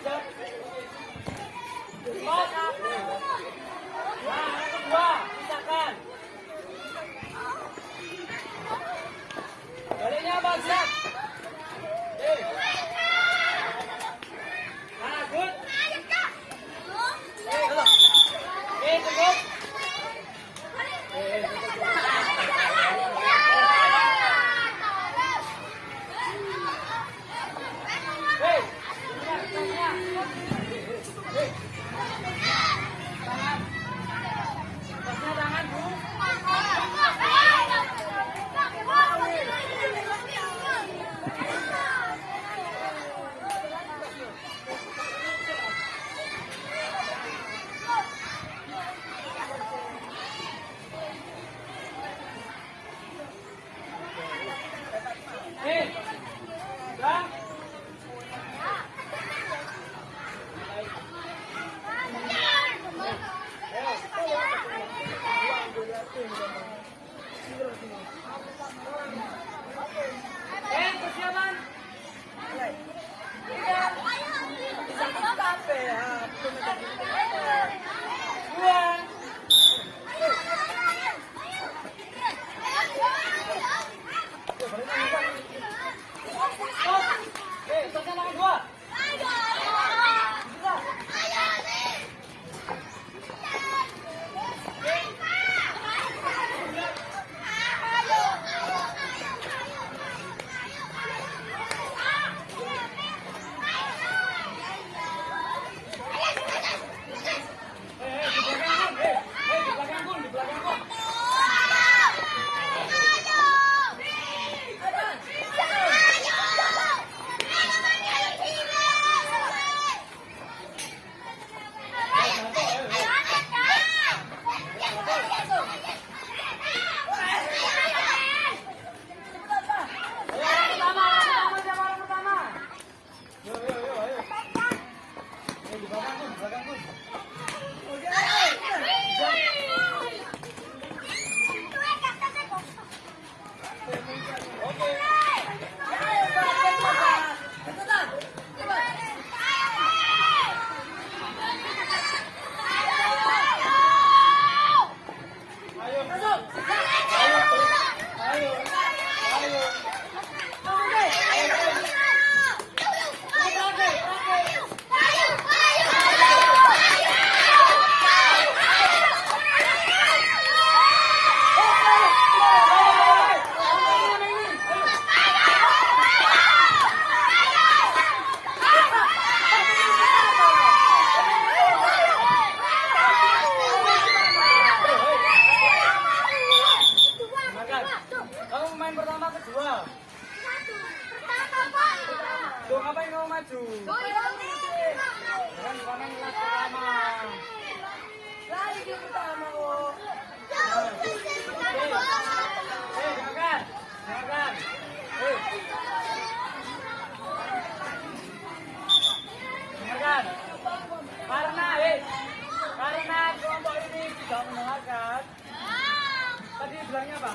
Nah, yang kedua, pisahkan. Baliknya apa sih? Nah, good. Cukup. Persiapan.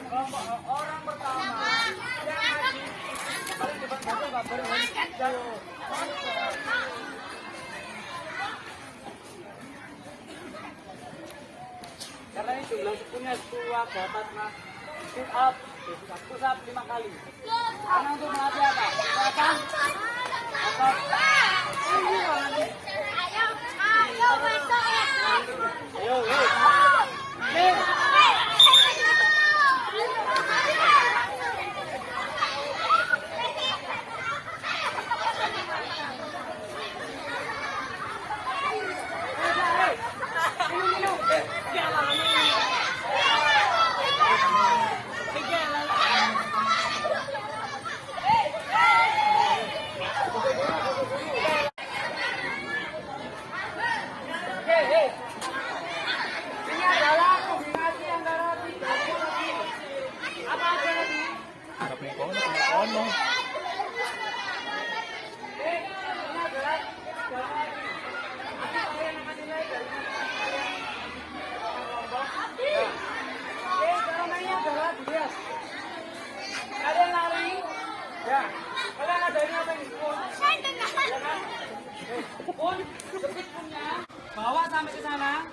kelompok orang pertama yang haji paling cepat baca Pak berhenti. Karena ini jumlah sukunya 10 dapat nah sit up, push up 5 kali. Karena untuk melatih apa? Kesehatan, otot. Ayo, kalian lari, ya. Kalian ada ini apa ini? Pun, jepit punnya, bawa sampai ke sana.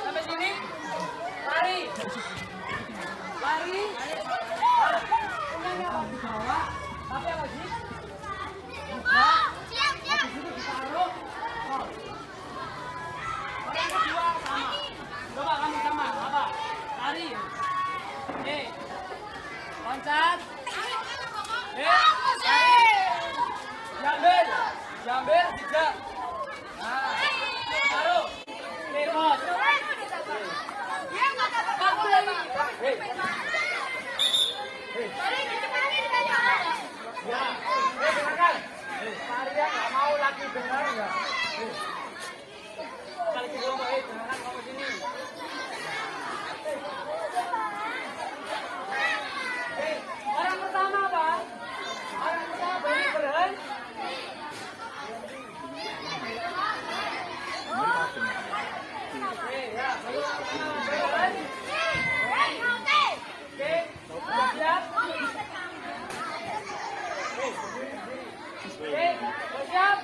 Sampai sini, lari, lari. Punnya apa? Dibawa, tapi apa sih? Ditaruh. Orang kedua sama. Coba kamu sama, apa? Lari. Loncat. Lari. Jambil. Jambil 3. Nah. Taruh. Terus. Kamu lagi. Ya. Silakan. Maria nggak mau lagi dengar nggak? Kali kedua dengarkan kamu sini. Orang pertama apa? Orang pertama berhenti. Ya, berhenti. Oke, sudah siap? Oke, sudah siap?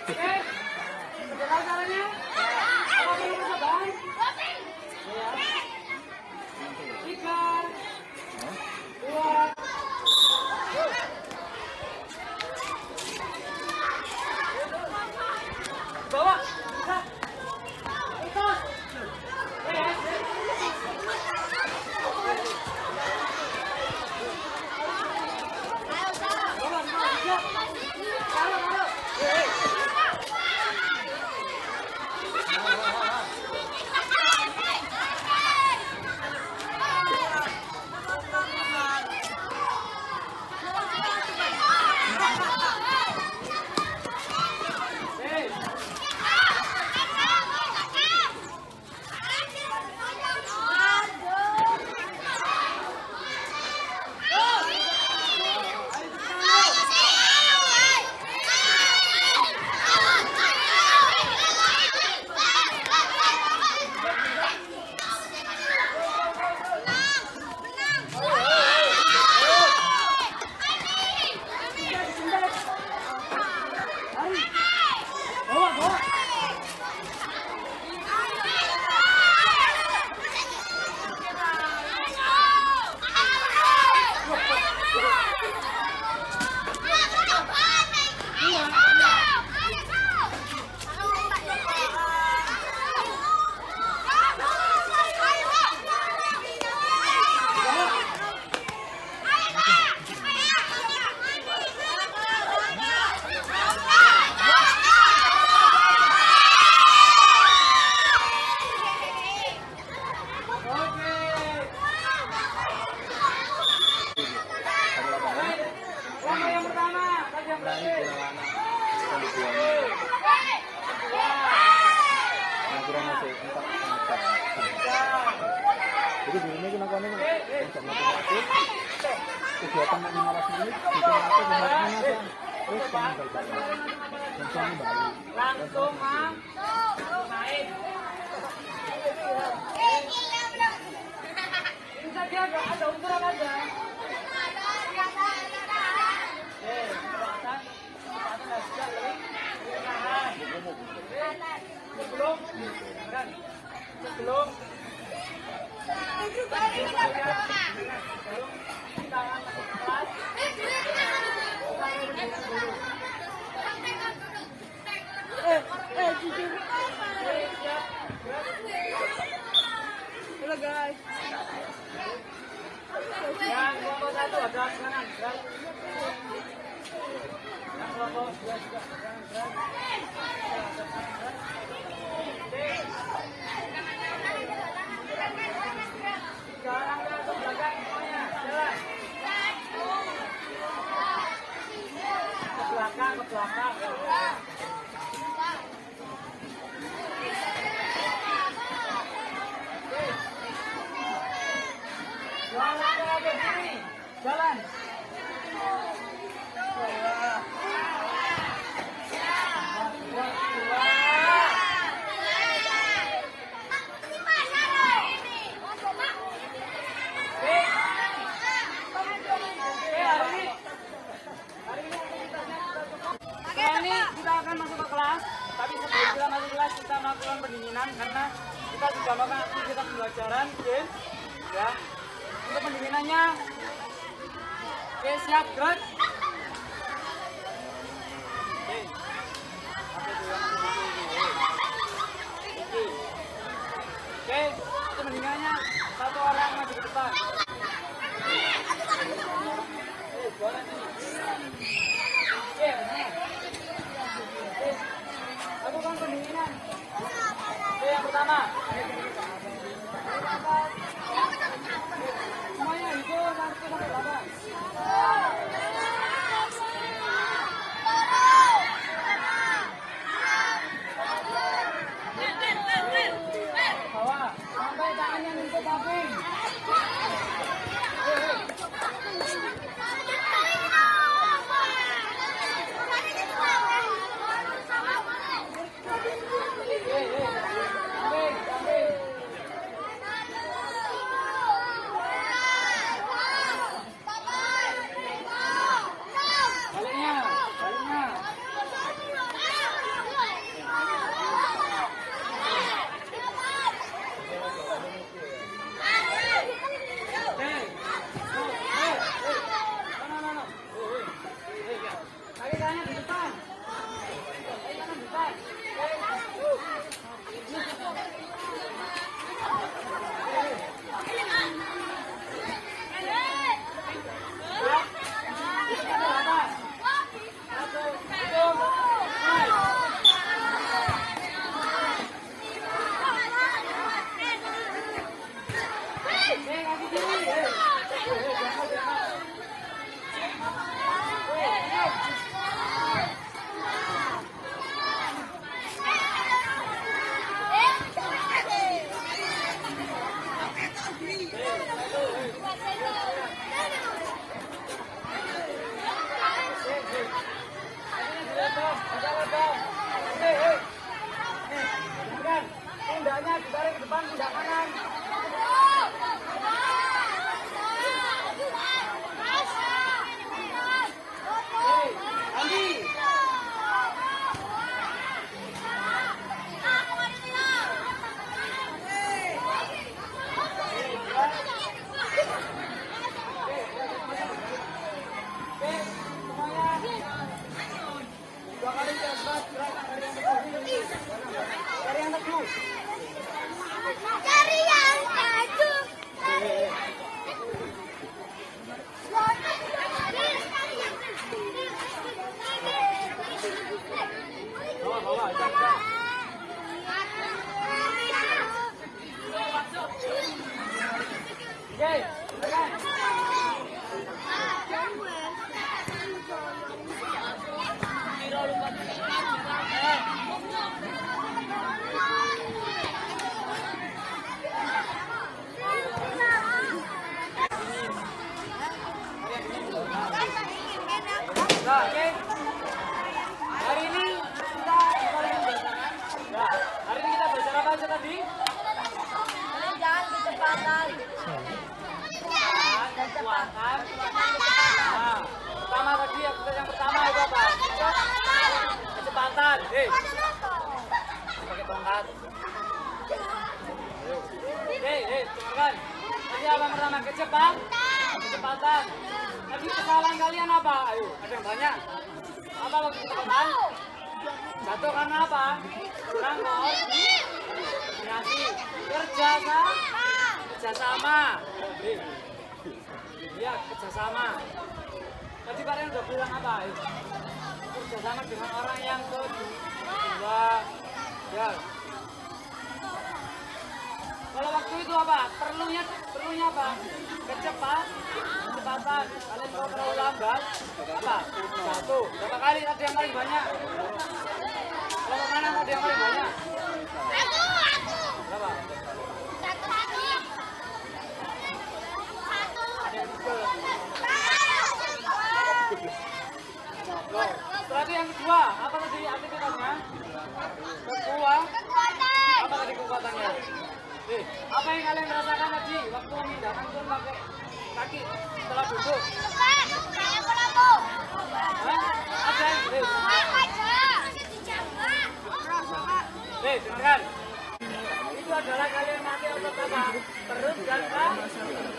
Oke, bagaimana caranya? Apa perlu percobaan? Ya. 3, 2, bawa, bisa, terus, Jadi dulunya kita lakukan ini untuk melakukan kegiatan 15 menit, kita lakukan Terus Pak. dan suami balik. Langsung naik. Ini saja ada ukuran aja. Sebelum Jujur. Halo guys. yang kelompok satu ada kanan gerak. Yang kelompok dua juga gerak. Jalan ke belakang semuanya, jalan. Ke belakang, ke belakang. Jalan ke sini, jalan. Ini kita akan masuk ke kelas, tapi sebelum kita masuk ke kelas kita melakukan pendinginan karena kita sudah melakukan aktivitas pembelajaran, game, ya. Untuk pendinginannya, oke siap gerak. Oke, untuk pendinginannya satu orang maju ke depan. Lakukan pendinginan. Oke, yang pertama. Semuanya itu 1-8. Bawah, sampai tangannya menyentuh taping. Baliknya, baliknya. Kaki kanan di depan. Kaki kanan di depan. Pundaknya ditarik ke depan, pundak kanan. Andi. Dua kali cepat, gerak dari yang teguh. Dari yang maju. Bawa, jangan. Oke, oke. Pakai tongkat. Dengarkan. Tadi apa pertama? Kecepatan. Tadi kesalahan kalian apa? Ayo, ada yang banyak. Apa waktu kecepatan? Jatuh karena apa? Kurang koordinasi. Kerjasama. Iya, kerjasama. Tadi kalian udah bilang apa? Kerjasama dengan orang yang kedua. Ya. Kalau waktu itu apa? Perlunya apa? Kecepatan. Kalian kalau terlalu lambat, apa? Jatuh. Berapa kali tadi yang paling banyak? Kalau mana tadi yang paling banyak? Aku. Berapa? Satu lagi. Ada yang tiga lagi. Loh, setelah itu yang kedua, apa tadi aktivitasnya? Apa tadi kekuatannya? Apa yang kalian rasakan tadi waktu memindahkan turun pakai kaki setelah duduk? Ada yang dengarkan. Itu adalah kalian pakai otot apa? Perut dan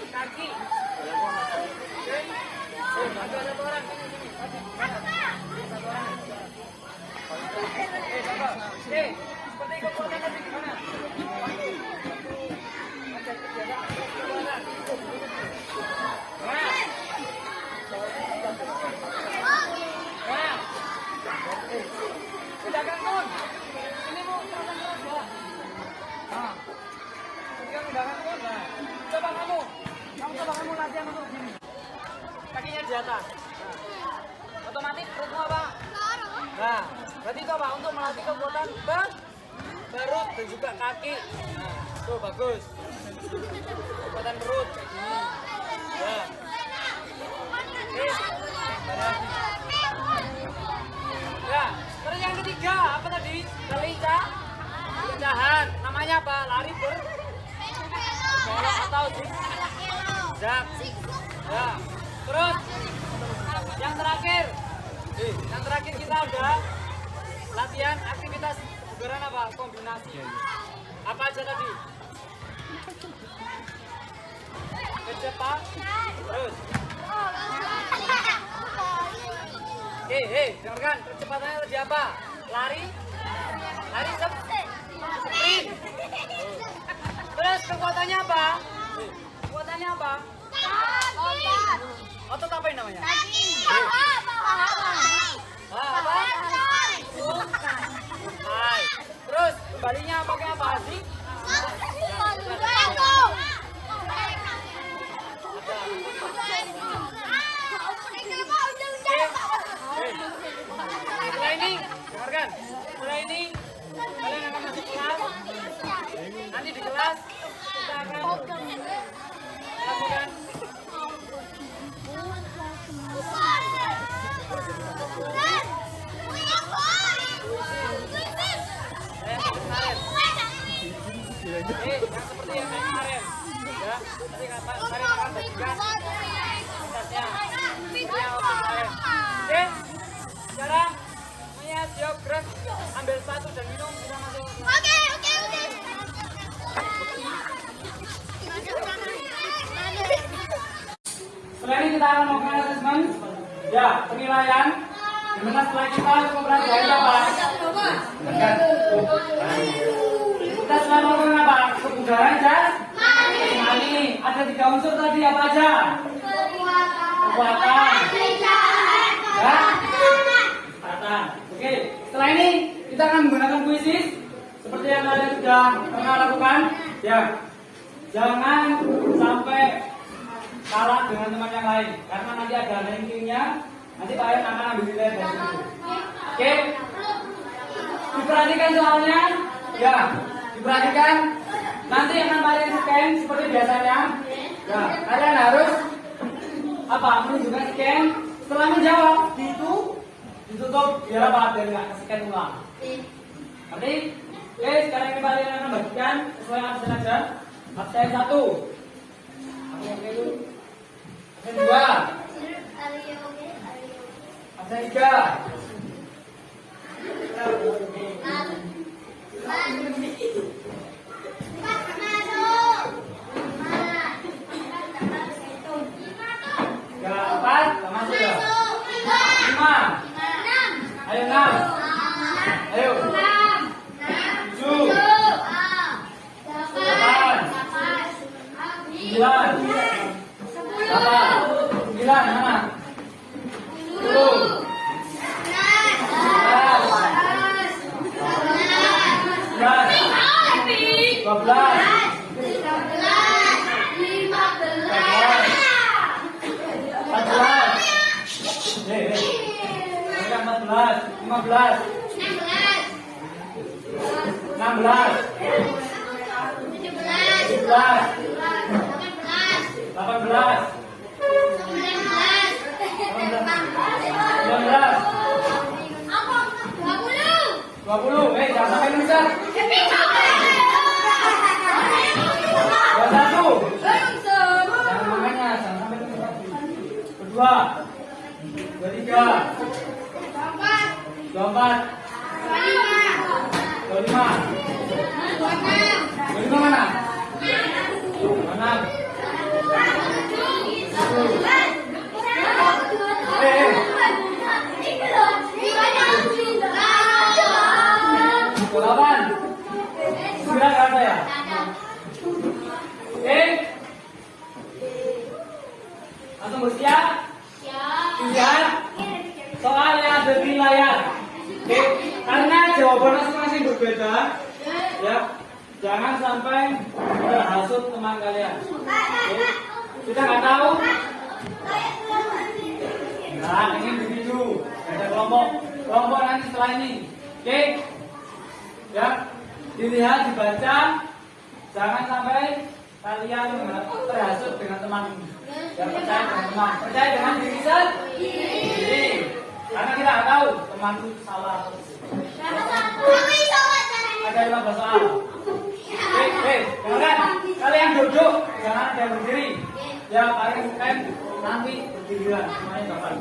kaki. Bantu satu orang. Seperti kekuatan tadi gimana? Udah kan, ini mau keras ya. Sekarang udah kan, coba kamu latihan untuk gini. Kakinya di atas. Otomatis perutmu apa? Nah, berarti itu apa? Untuk melatih kekuatan perut dan juga kaki. Nah, tuh bagus. Kekuatan perut. Ya. Ya, terus yang ketiga apa tadi? Kelincahan. Namanya apa? Lari atau zigzag. Ya. Terus yang terakhir. Kita udah latihan aktivitas kebugaran apa? Kombinasi. Apa aja tadi? Kecepatan. Terus. Dengarkan, kecepatannya tadi apa? Lari sprint. Terus kekuatannya apa? Otot apa ini namanya? Terus kembalinya pakai apa sih? Setelah ini, dengarkan. Setelah ini kalian akan masuk kelas. Nanti di kelas kita akan melakukan yang seperti yang kemarin. Ya, nanti kalian akan bagikan atasnya. Oke, sekarang Maya siap gerak, ambil sepatu dan minum, kita masuk. Oke. Setelah ini kita akan melakukan asesmen, ya, penilaian. Dimana setelah kita mempelajari apa? Kita setelah melakukan apa? Kebugaran jasmani. Ada 3 unsur tadi apa aja? Kekuatan. Ya. Kekuatan. Oke. Setelah ini kita akan menggunakan puisi seperti yang kalian sudah pernah lakukan. Ya. Jangan sampai kalah dengan teman yang lain karena nanti ada rankingnya. Nanti kalian akan ambil nilai dari situ. Oke. Diperhatikan soalnya. Ya. Diperhatikan. Nanti akan kalian scan seperti biasanya. Ya. Kalian harus apa? Menunjukkan scan. Setelah menjawab ditutup biar apa? Biar nggak scan ulang. Nanti. Oke. Sekarang ini kalian akan bagikan sesuai absen aja. Absen 1. Oke dulu. Absen 2. Absen 3. Empat, masuk ya. Lima. Ayo enam. Ayo. Tujuh. Delapan. Sembilan. Delapan. Sembilan mana? 10. 20. Jangan sampai lusa. 21. Jangan makanya, jangan sampai lusa. Kedua. 23. 24. 25. 25 mana? 26. Delapan. 9 ada ya? Langsung bersiap? Siap. Soal yang ada di layar. Oke, karena jawaban masing-masing berbeda, ya, jangan sampai terhasut teman kalian. Oke, kita nggak tahu. Nah, ini begitu. Ada kelompok nanti setelah ini. Oke, ya, dilihat, dibaca, jangan sampai kalian terhasut dengan teman. Ya, percaya dengan teman, percaya dengan diri sendiri. Karena kita nggak tahu teman itu salah. Ada 15 soal. Dengarkan, kalian duduk, jangan ada yang berdiri. Ya, kalian nanti berdirian, semuanya dapat.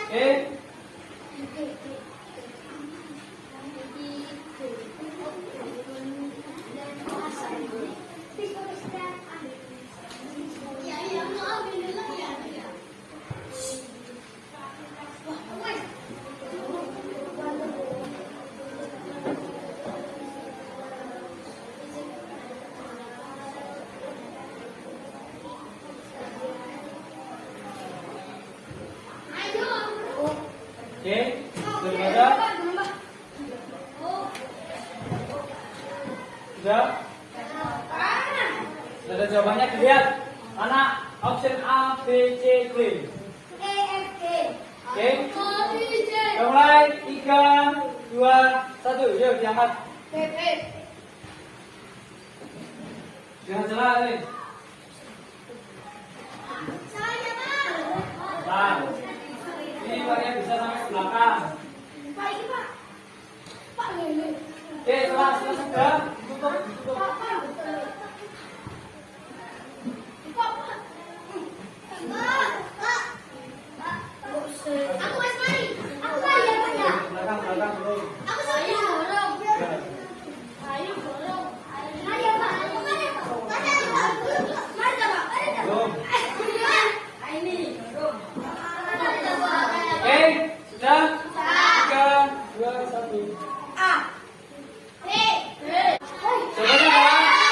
Oke. Oke, sudah ada? Sudah? Sudah ada jawabannya, dilihat. Mana option A, B, C, D. Oke. Kita mulai 3, 2, 1. Yuk, diangkat. Jangan salah nih. Nah, ini kalian bisa sampai belakang. Oke, setelah sudah tutup. Belakang dulu. Oke, sudah? 3, 2, 1. Jawabannya adalah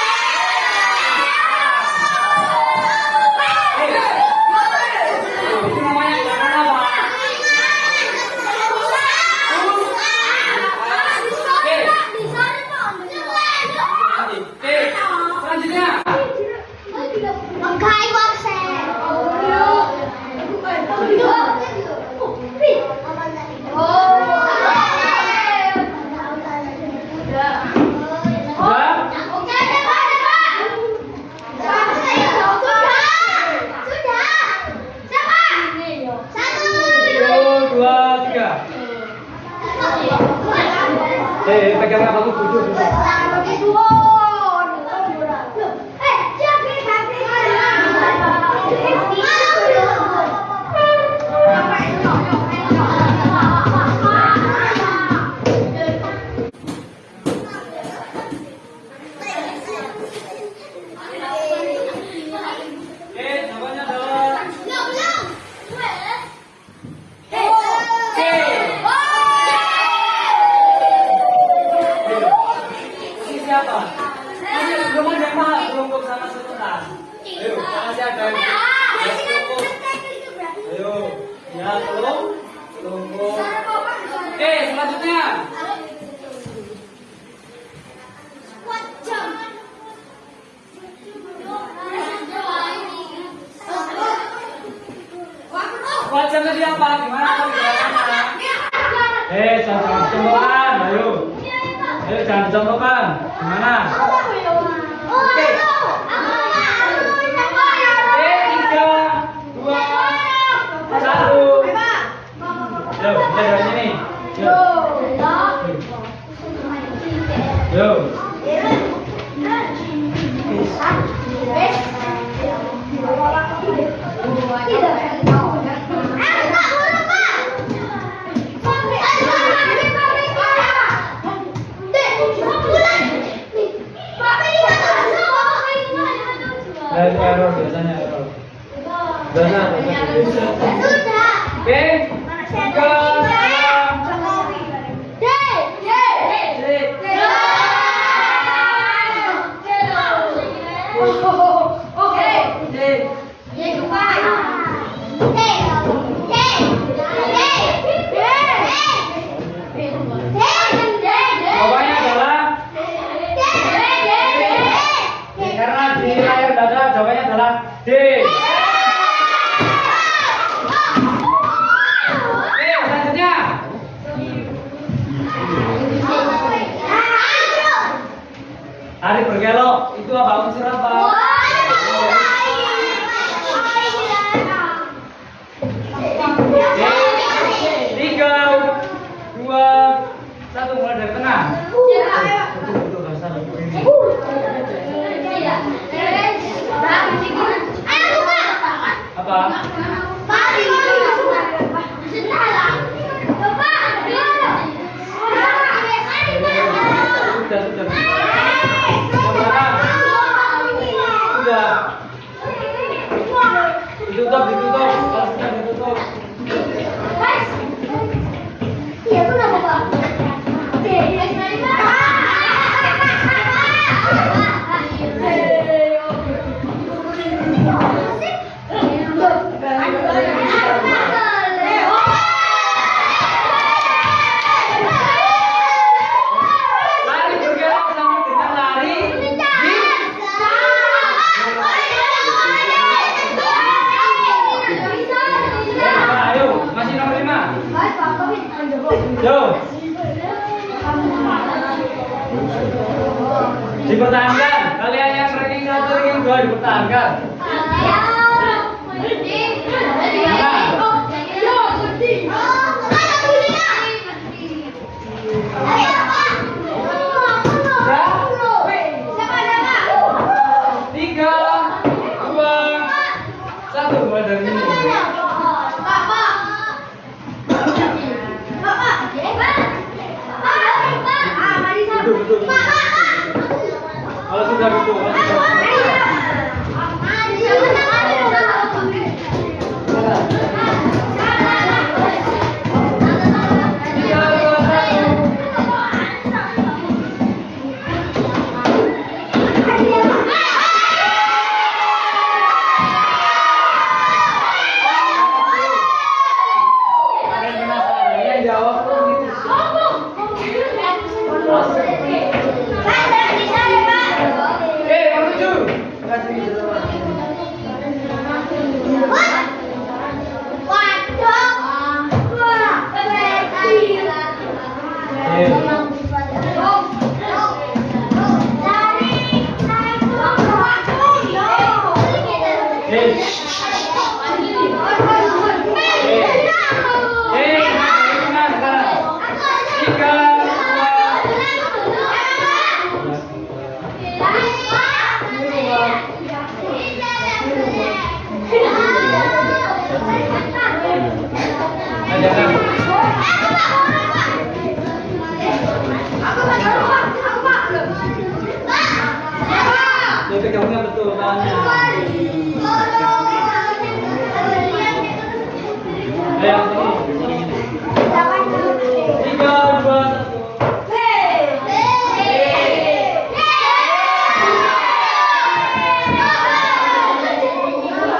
tadi apa? Gimana gerakannya? Jangan contohkan, ayo. Ayo jangan contohkan. Gimana? Oke. 3, 2, 1. Yo, dari sini. Yo. Yo. Dari error biasanya error. Dosa. Oke. 3. Jawabannya adalah karena di layar dada jawabannya adalah D. Oke, selanjutnya. Tarik berkelok itu apa? Unsur apa? Oke. 3, 2, 1 mulai dari tengah. Betul, nggak salah. Apa? Sudah. Sudah. Ditutup. Kalau sudah ditutup. Lari bergerak sama dengan lari di ayo, masih nomor 5. Yo. Dipertahankan. Kalian yang ranking 1, ranking 2 dipertahankan. Tiga, 2, 1 mulai dari ini. Betul. Kalau sudah betul. Pegangnya betul tangannya. Yang sini. 3, 2, 1.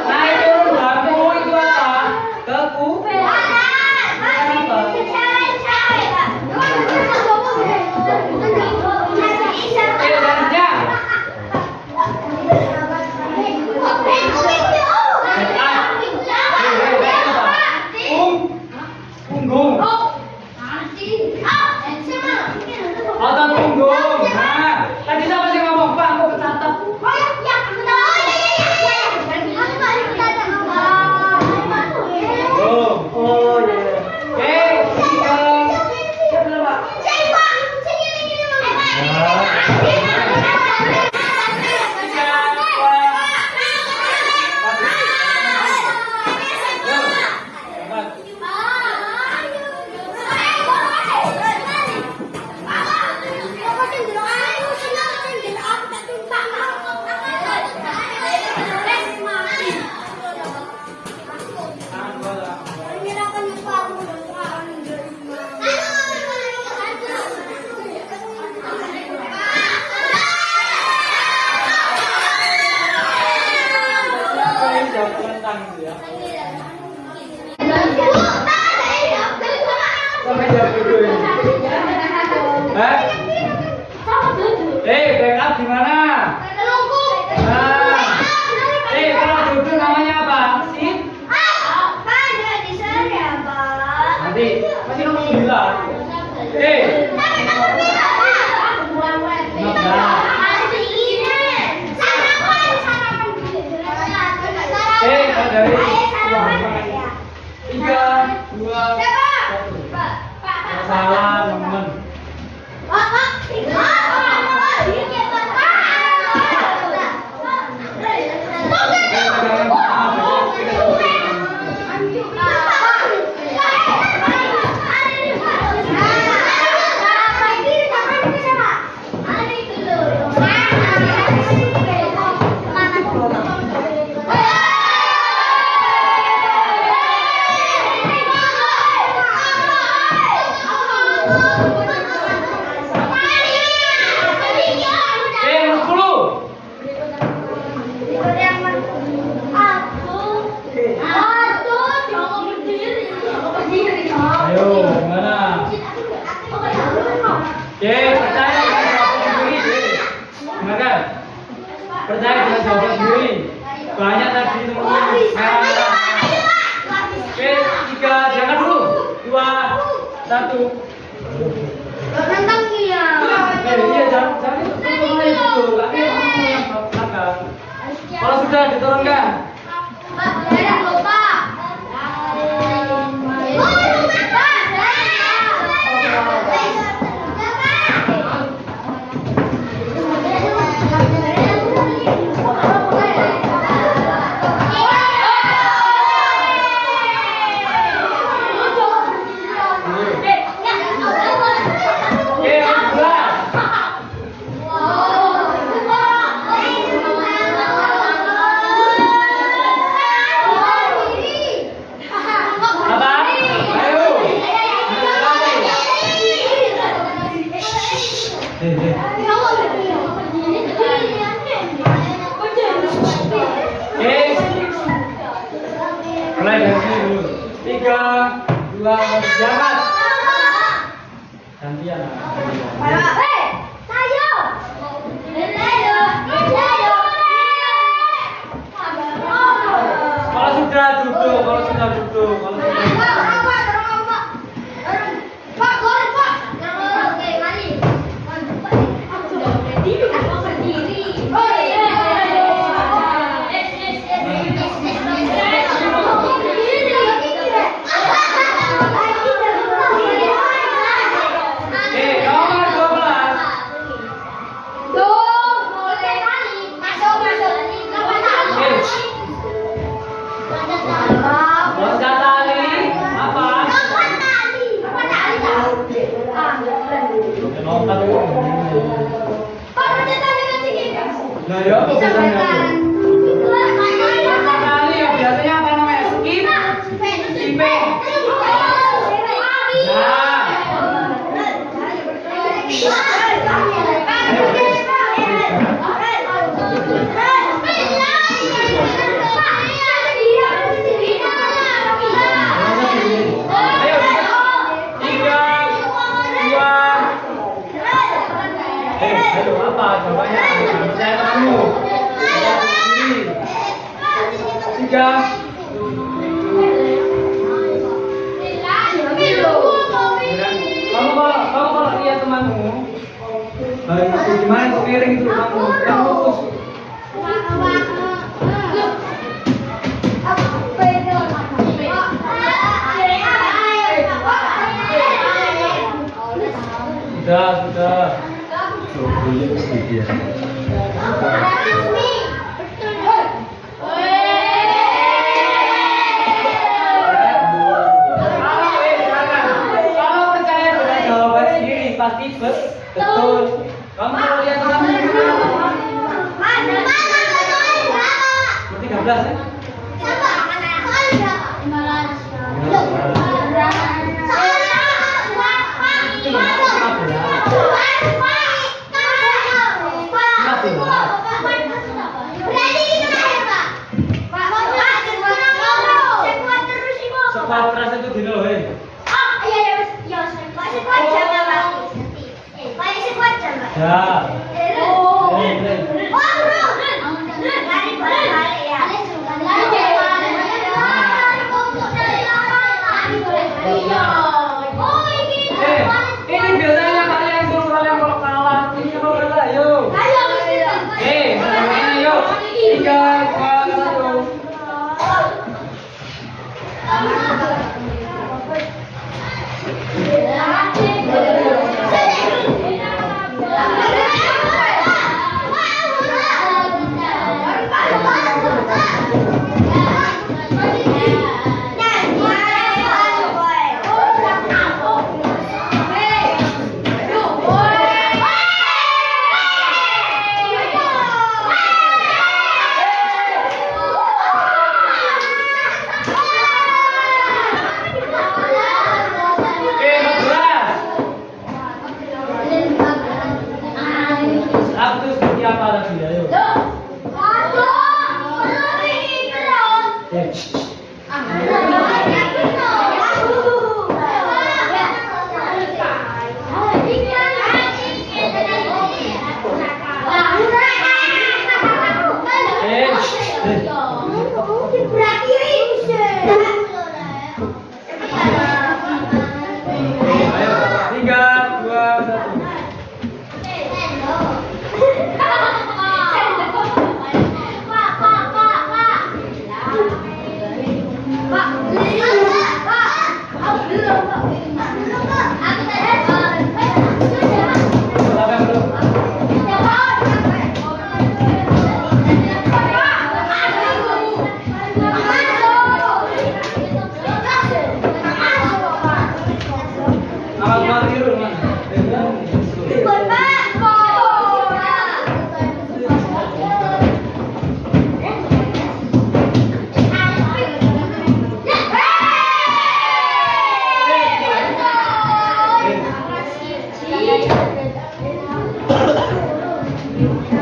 Naik turun batu itu apa? Keku. Apa? coretan gitu ya. Sampai jawab dulu ini. Backup gimana? Nah, kalau duduk namanya apa? Sip? Nanti masih nomor 9. Dari 3, 2, 1. Salah teman. Percaya dengan jawaban sendiri. Banyak tadi teman-teman. Oke, 3, jangan dulu. 2, 1. Iya, jangan itu. Kalau sudah diturunkan. Mulai dari sini dulu. 3, 2, jabat. Gantian. Kalau sudah duduk. Nah, ya apa biasanya? Kali yang biasanya apa namanya? Skip. Ayo apa jawabannya? Saya kamu. 3. Kamu kalau lihat temanmu, gimana tuh miring itu kamu yang lurus. Sudah. Kalau percaya dengan jawaban sendiri pasti betul. Kamu kalau lihat kamu berarti 13 ya? Bapak Prasetyo Dino loh, hei. Oh, iya, ya, Pak sekuat jam berapa? Pak sekuat jam berapa? Ya. Oh, Hei. bro. Lari balik ya. Iya. Oh, ini. Ini biasanya kalian suruh kalian kalau kalah, ini kalau kalah, yuk. Ayo, Ini yuk. 3, 2, 1. Oke, 14. Aku seperti apa lagi, ayo. Ayo, 3, 2, 1. Siapa yang belum? Awal mati dulu, mana?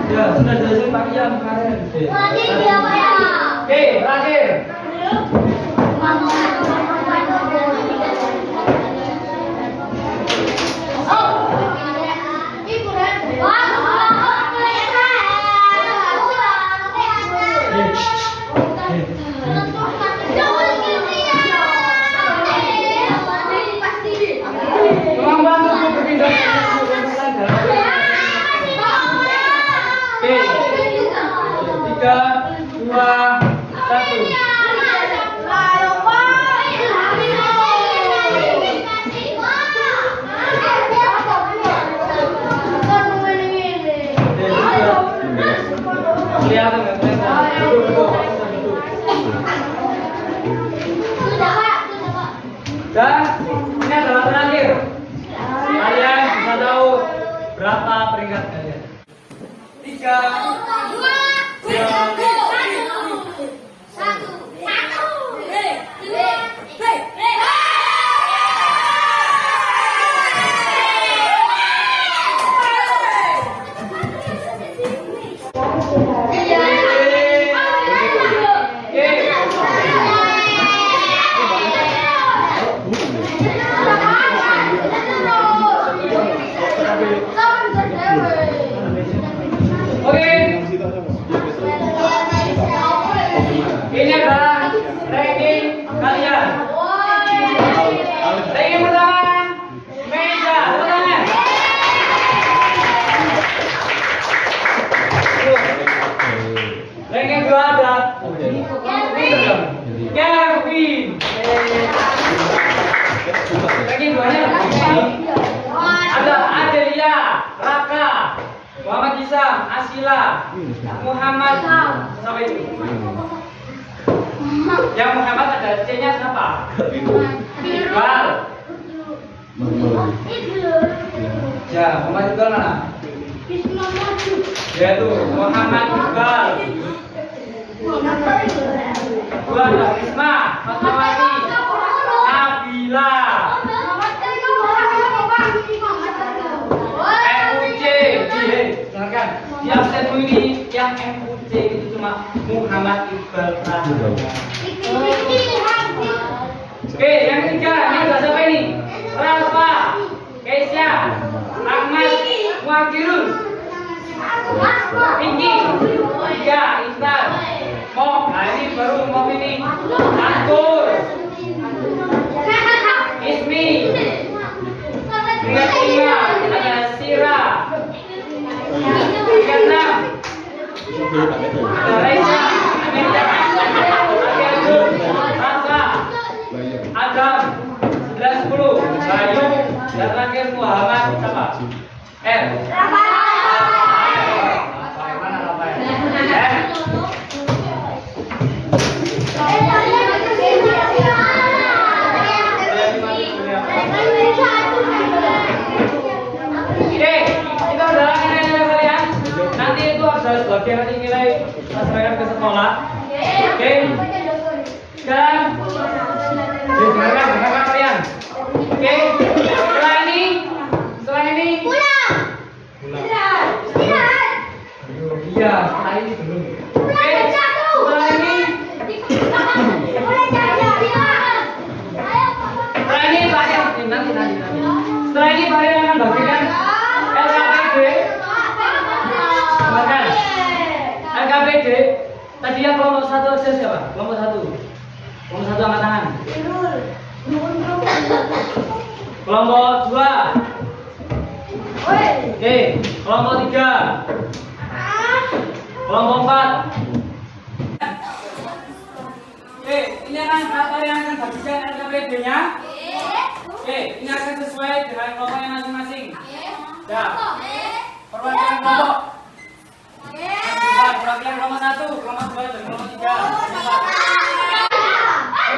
Ya, sudah selesai Pak Ian kemarin. Oke, terakhir. Tolong bantu untuk berpindah. Oke, 3, 2, 1. Kelihatan nggak? Duduk, duduk. Dan ini adalah terakhir. Kalian bisa tahu berapa peringkat kalian? 3, 2, 1. Oke. Ini adalah ranking kalian. Ranking pertama, Meja, tangan. Ranking kedua ada Kevin. Ranking keduanya ada Adelia, Raka, Muhammad Isam, Asila, Muhammad, sampai itu. Yang Muhammad ada C-nya siapa? Iqbal. Ya, Muhammad Iqbal mana? Yaitu Muhammad Iqbal. Dua ada Risma, Fatmawati, Nabila. MUC, dengarkan. Di absenmu ini yang MUC itu cuma Muhammad Iqbal Prasetyo. Oke, yang ketiga, ini udah siapa ini? Rafa, Keisha, Ahmad, Muakirun, Pinky, Tiga, Intan, Mok. Nah ini baru Mok ini. Angkur, Ismi, Tiga, ada Sira, Tiga, Enam, ada Raisa, Aminta, Agadun, Rafa, Adam, 11, 10, Bayu, dan terakhir Muhammad siapa? R. Mana Rafael? Oke, kita udah nilai kalian. Nanti itu ada sebagian nanti nilai serahkan ke sekolah. Oke. Sekarang dengarkan kalian. Oke. Setelah ini Pulang. Istirahat. iya, setelah ini belum. Oke. Setelah ini kalian nanti. Setelah ini kalian akan bagikan LKPD. Dengarkan. LKPD. Tadi yang kelompok 1 aja siapa? Kelompok 1. Kelompok 1 angkat tangan. Kelompok 2. Oke, kelompok 3. Kelompok 4. Oke, ini akan kalian akan bagikan LKPD-nya. Oke, ini akan sesuai dengan kelompoknya masing-masing. Ya. Perwakilan kelompok. Perwakilan kelompok 1, kelompok 2, dan kelompok 3.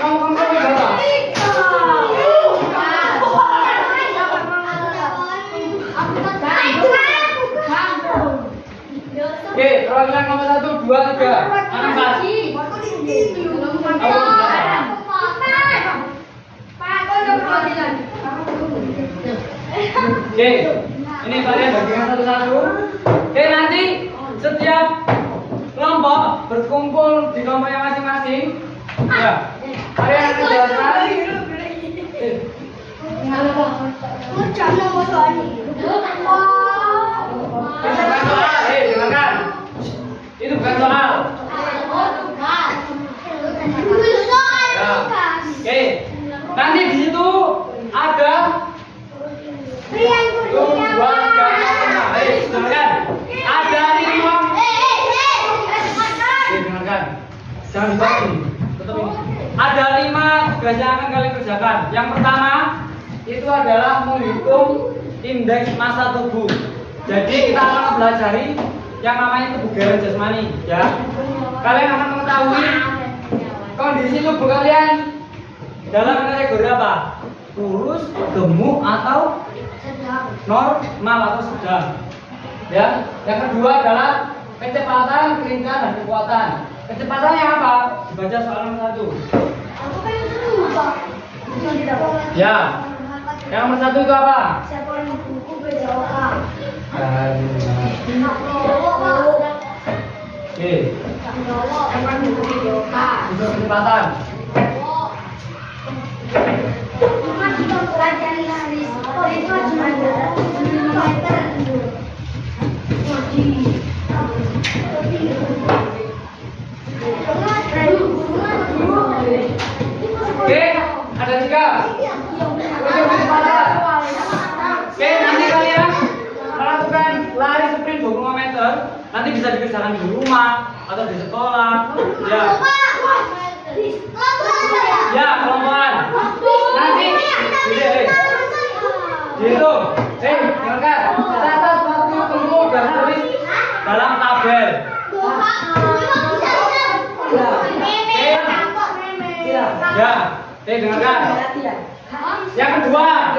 Kelompok berapa? Oke, perwakilan kelompok 1, 2, 3. Mana 4? Oke, ini kalian bagikan satu-satu. Oke, nanti setiap kelompok berkumpul di kelompoknya masing-masing. Ya, kalian akan jelaskan. Itu bukan soal, dengarkan. Itu bukan soal. Ya. Oke, nanti di situ ada 1, 2, 3, 4, 5. Dengarkan. Ada 5. Dengarkan. Jangan dibagi. Tetap ini. Ada 5 tugas yang akan kalian kerjakan. Yang pertama itu adalah menghitung indeks massa tubuh. Jadi kita akan mempelajari yang namanya kebugaran jasmani, ya. Kalian akan mengetahui kondisi tubuh kalian dalam kategori apa? Kurus, gemuk, atau normal atau sedang. Ya. Yang kedua adalah kecepatan, kelincahan, dan kekuatan. Kecepatannya apa? Dibaca soal nomor 1. Ya. Yang nomor 1 itu apa? Oke. Itu kecepatan. Oke, ada 3. Oke, nanti kalian melakukan lari sprint 25 meter. Nanti bisa dikerjakan di rumah atau di sekolah. Ya. Ya, kelompokan. Nanti dihitung. Dengarkan. Catat waktu tempuh dan tulis dalam tabel. Ya. Dengarkan. Yang kedua.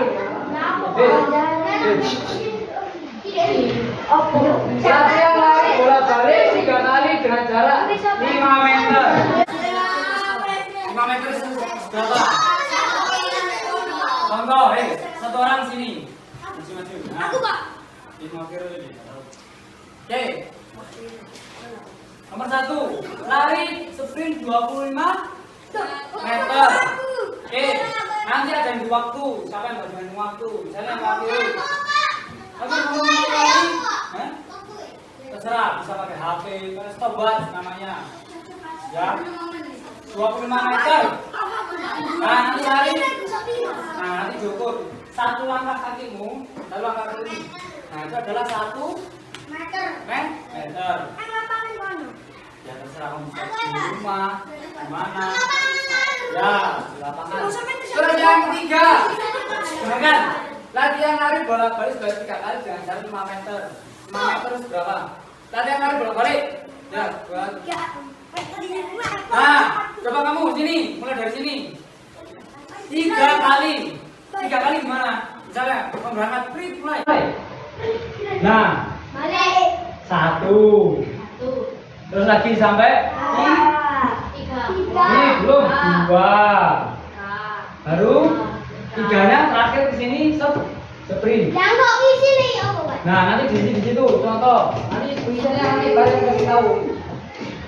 Latihan lari bola balik 3 kali dengan jarak 5 meter. 5 meter berapa? Contoh, satu orang sini. Maju. Aku, Pak. Oke. Nomor 1, lari sprint 25 meter. Nanti ada yang di waktu. Siapa yang bagi waktu? Misalnya yang waktu. Kamu ngomong lagi? Hah? Terserah, bisa pakai HP, stopwatch namanya. Ya. 25 meter. Nah, nanti cari. Nah, nanti diukur. Satu langkah kakimu, lalu langkah kaki. Nah, itu adalah 1 meter. Ya terserah kamu bisa di rumah, di mana. Ya, di lapangan. Terus yang ketiga, gunakan latihan lari bolak-balik sebanyak 3 kali dengan jarak 5 meter. 5 meter itu berapa? Latihan lari bolak-balik. Ya, buat. Nah, coba kamu sini, mulai dari sini. 3 kali. 3 kali gimana? Misalnya, kamu berangkat, mulai. Nah, 1. Terus lagi sampai ini belum 2. Baru 3-nya terakhir ke sini sprint. Nah, nanti di situ contoh. Nanti tulisannya nanti baru kasih tahu.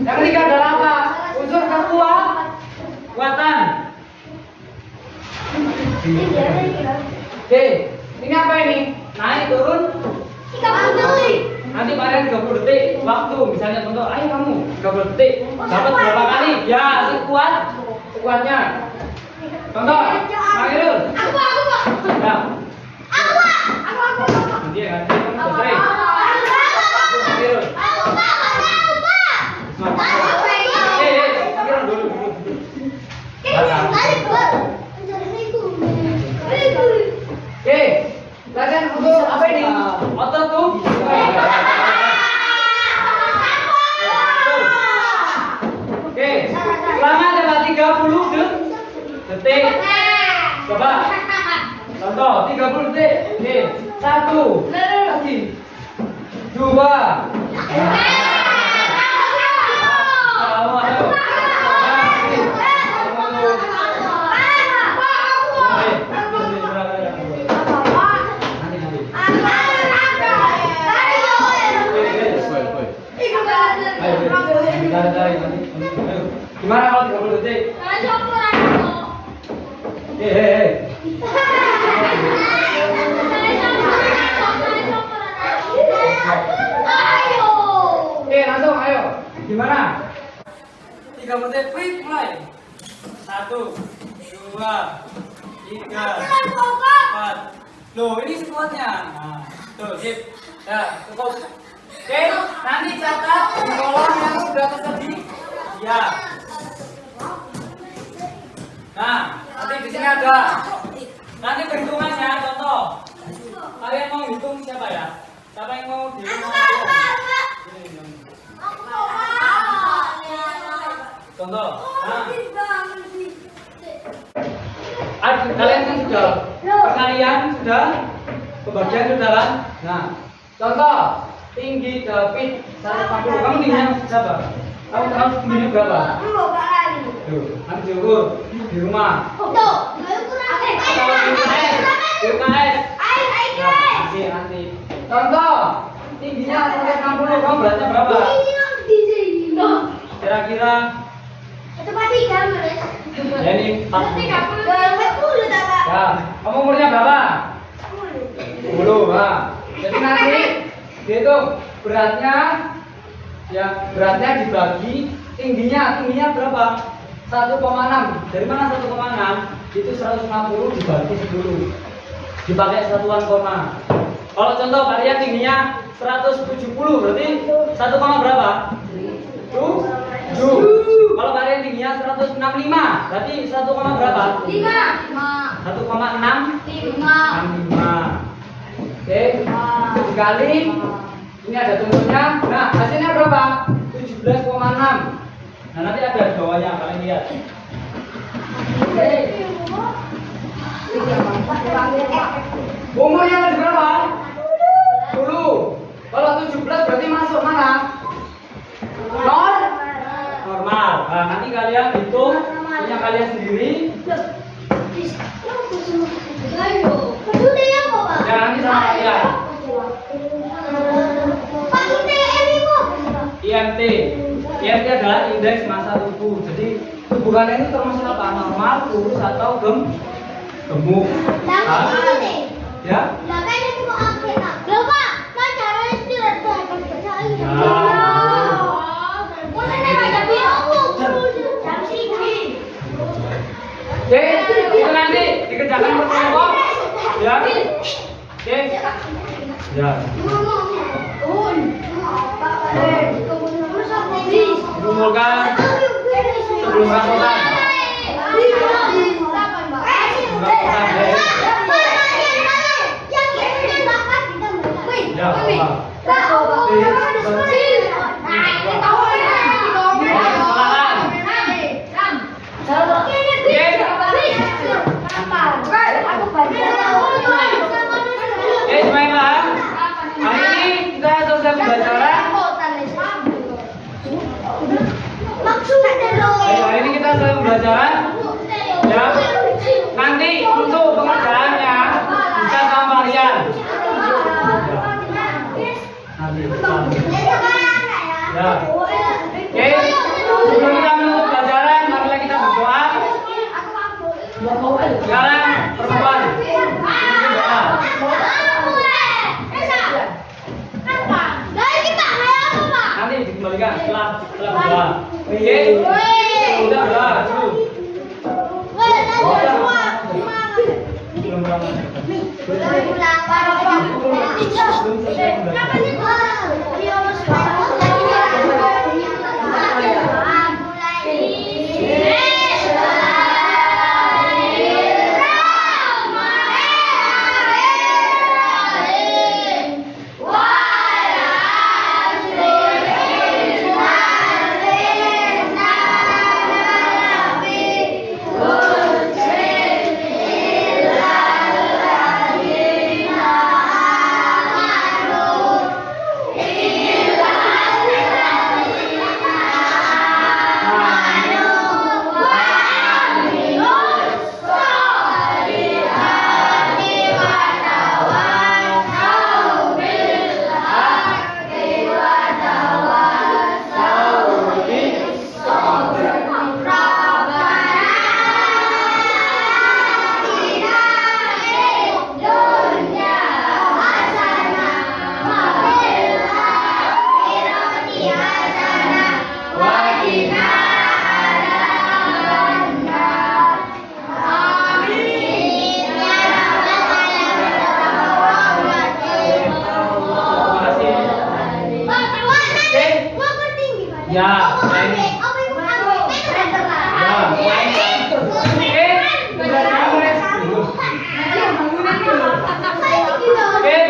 Yang ketiga adalah apa? Unsur kekuatan. Oke, ini apa ini? Naik turun 30 detik. nanti kalian 30 detik waktu, misalnya contoh, ayo kamu 30 detik dapat berapa kali? Ya, sekuatnya. Contoh, Mairul. Aku. Ya. Aku. Nanti ya kan, selesai. Mairul. Mairul dulu. Oke, latihan untuk apa ini? Otot tuh. Oke, selama adalah 30 detik. Coba. Contoh 30 detik. Oke, 1 lagi. 2. Gimana kalau 30 detik? Hei. Oke, langsung ayo. Gimana? 30 detik, quick, mulai. 1, 2, 3, 4. Loh, ini sekuatnya. Nah, tuh, sip. Ya, cukup. Oke, nanti catat kolom yang sudah tersedia. Ya. Nah, nanti di sini ada. Nanti perhitungannya, contoh. Kalian mau hitung siapa ya? Siapa yang mau dihitung? Contoh. Nah. Kalian kan sudah perkalian sudah, pembagian sudah kan? Nah, contoh tinggi David 140. Kamu tingginya berapa? Kamu tingginya berapa? Tuh, nanti diukur di rumah. Di UKS. Nanti. Contoh tingginya 160. Kamu beratnya berapa? Kira-kira. Ya ini 40. Ya, kamu umurnya berapa? 10. Nah, jadi nanti dihitung beratnya, ya beratnya dibagi tingginya berapa? 1,6. Dari mana 1,6? Itu 160 dibagi 10. Dipakai satuan koma. Kalau contoh kalian tingginya 170, berarti 1, berapa? 7. Kalau kalian tingginya 165, berarti 1, berapa? 1,65. Oke. Dikali ini ada tuntutnya. Nah, hasilnya berapa? 17,6. Nah, nanti ada di bawahnya, kalian lihat. Umurnya masih berapa? 10. Kalau 17 berarti masuk mana? Normal. Nah, nanti kalian hitung punya kalian sendiri. Ya, nanti sama kalian. IMT adalah indeks massa tubuh. Jadi Hubungannya itu termasuk apa? Normal, lurus atau gemuk? Hah? Ya? Oke, itu nanti dikerjakan berkelompok. Ya? Oke? Ya. Kumpulkan sebelum rangkutan. Ya, Pak. Oke, semuanya. Hari ini kita selesai pembelajaran. Hari ini kita selesai pembelajaran. Ya. Nanti untuk pengerjaannya bisa sama kalian. Nanti. Ya. Oke. Sebelum kita menutup pelajaran, marilah kita berdoa. Sekarang perempuan. Berdoa. Nanti dikembalikan setelah berdoa. Oke. Sudah berdoa dulu. Belum Ya,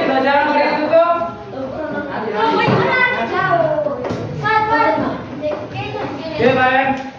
pelajaran mulai ditutup. Oke, baik.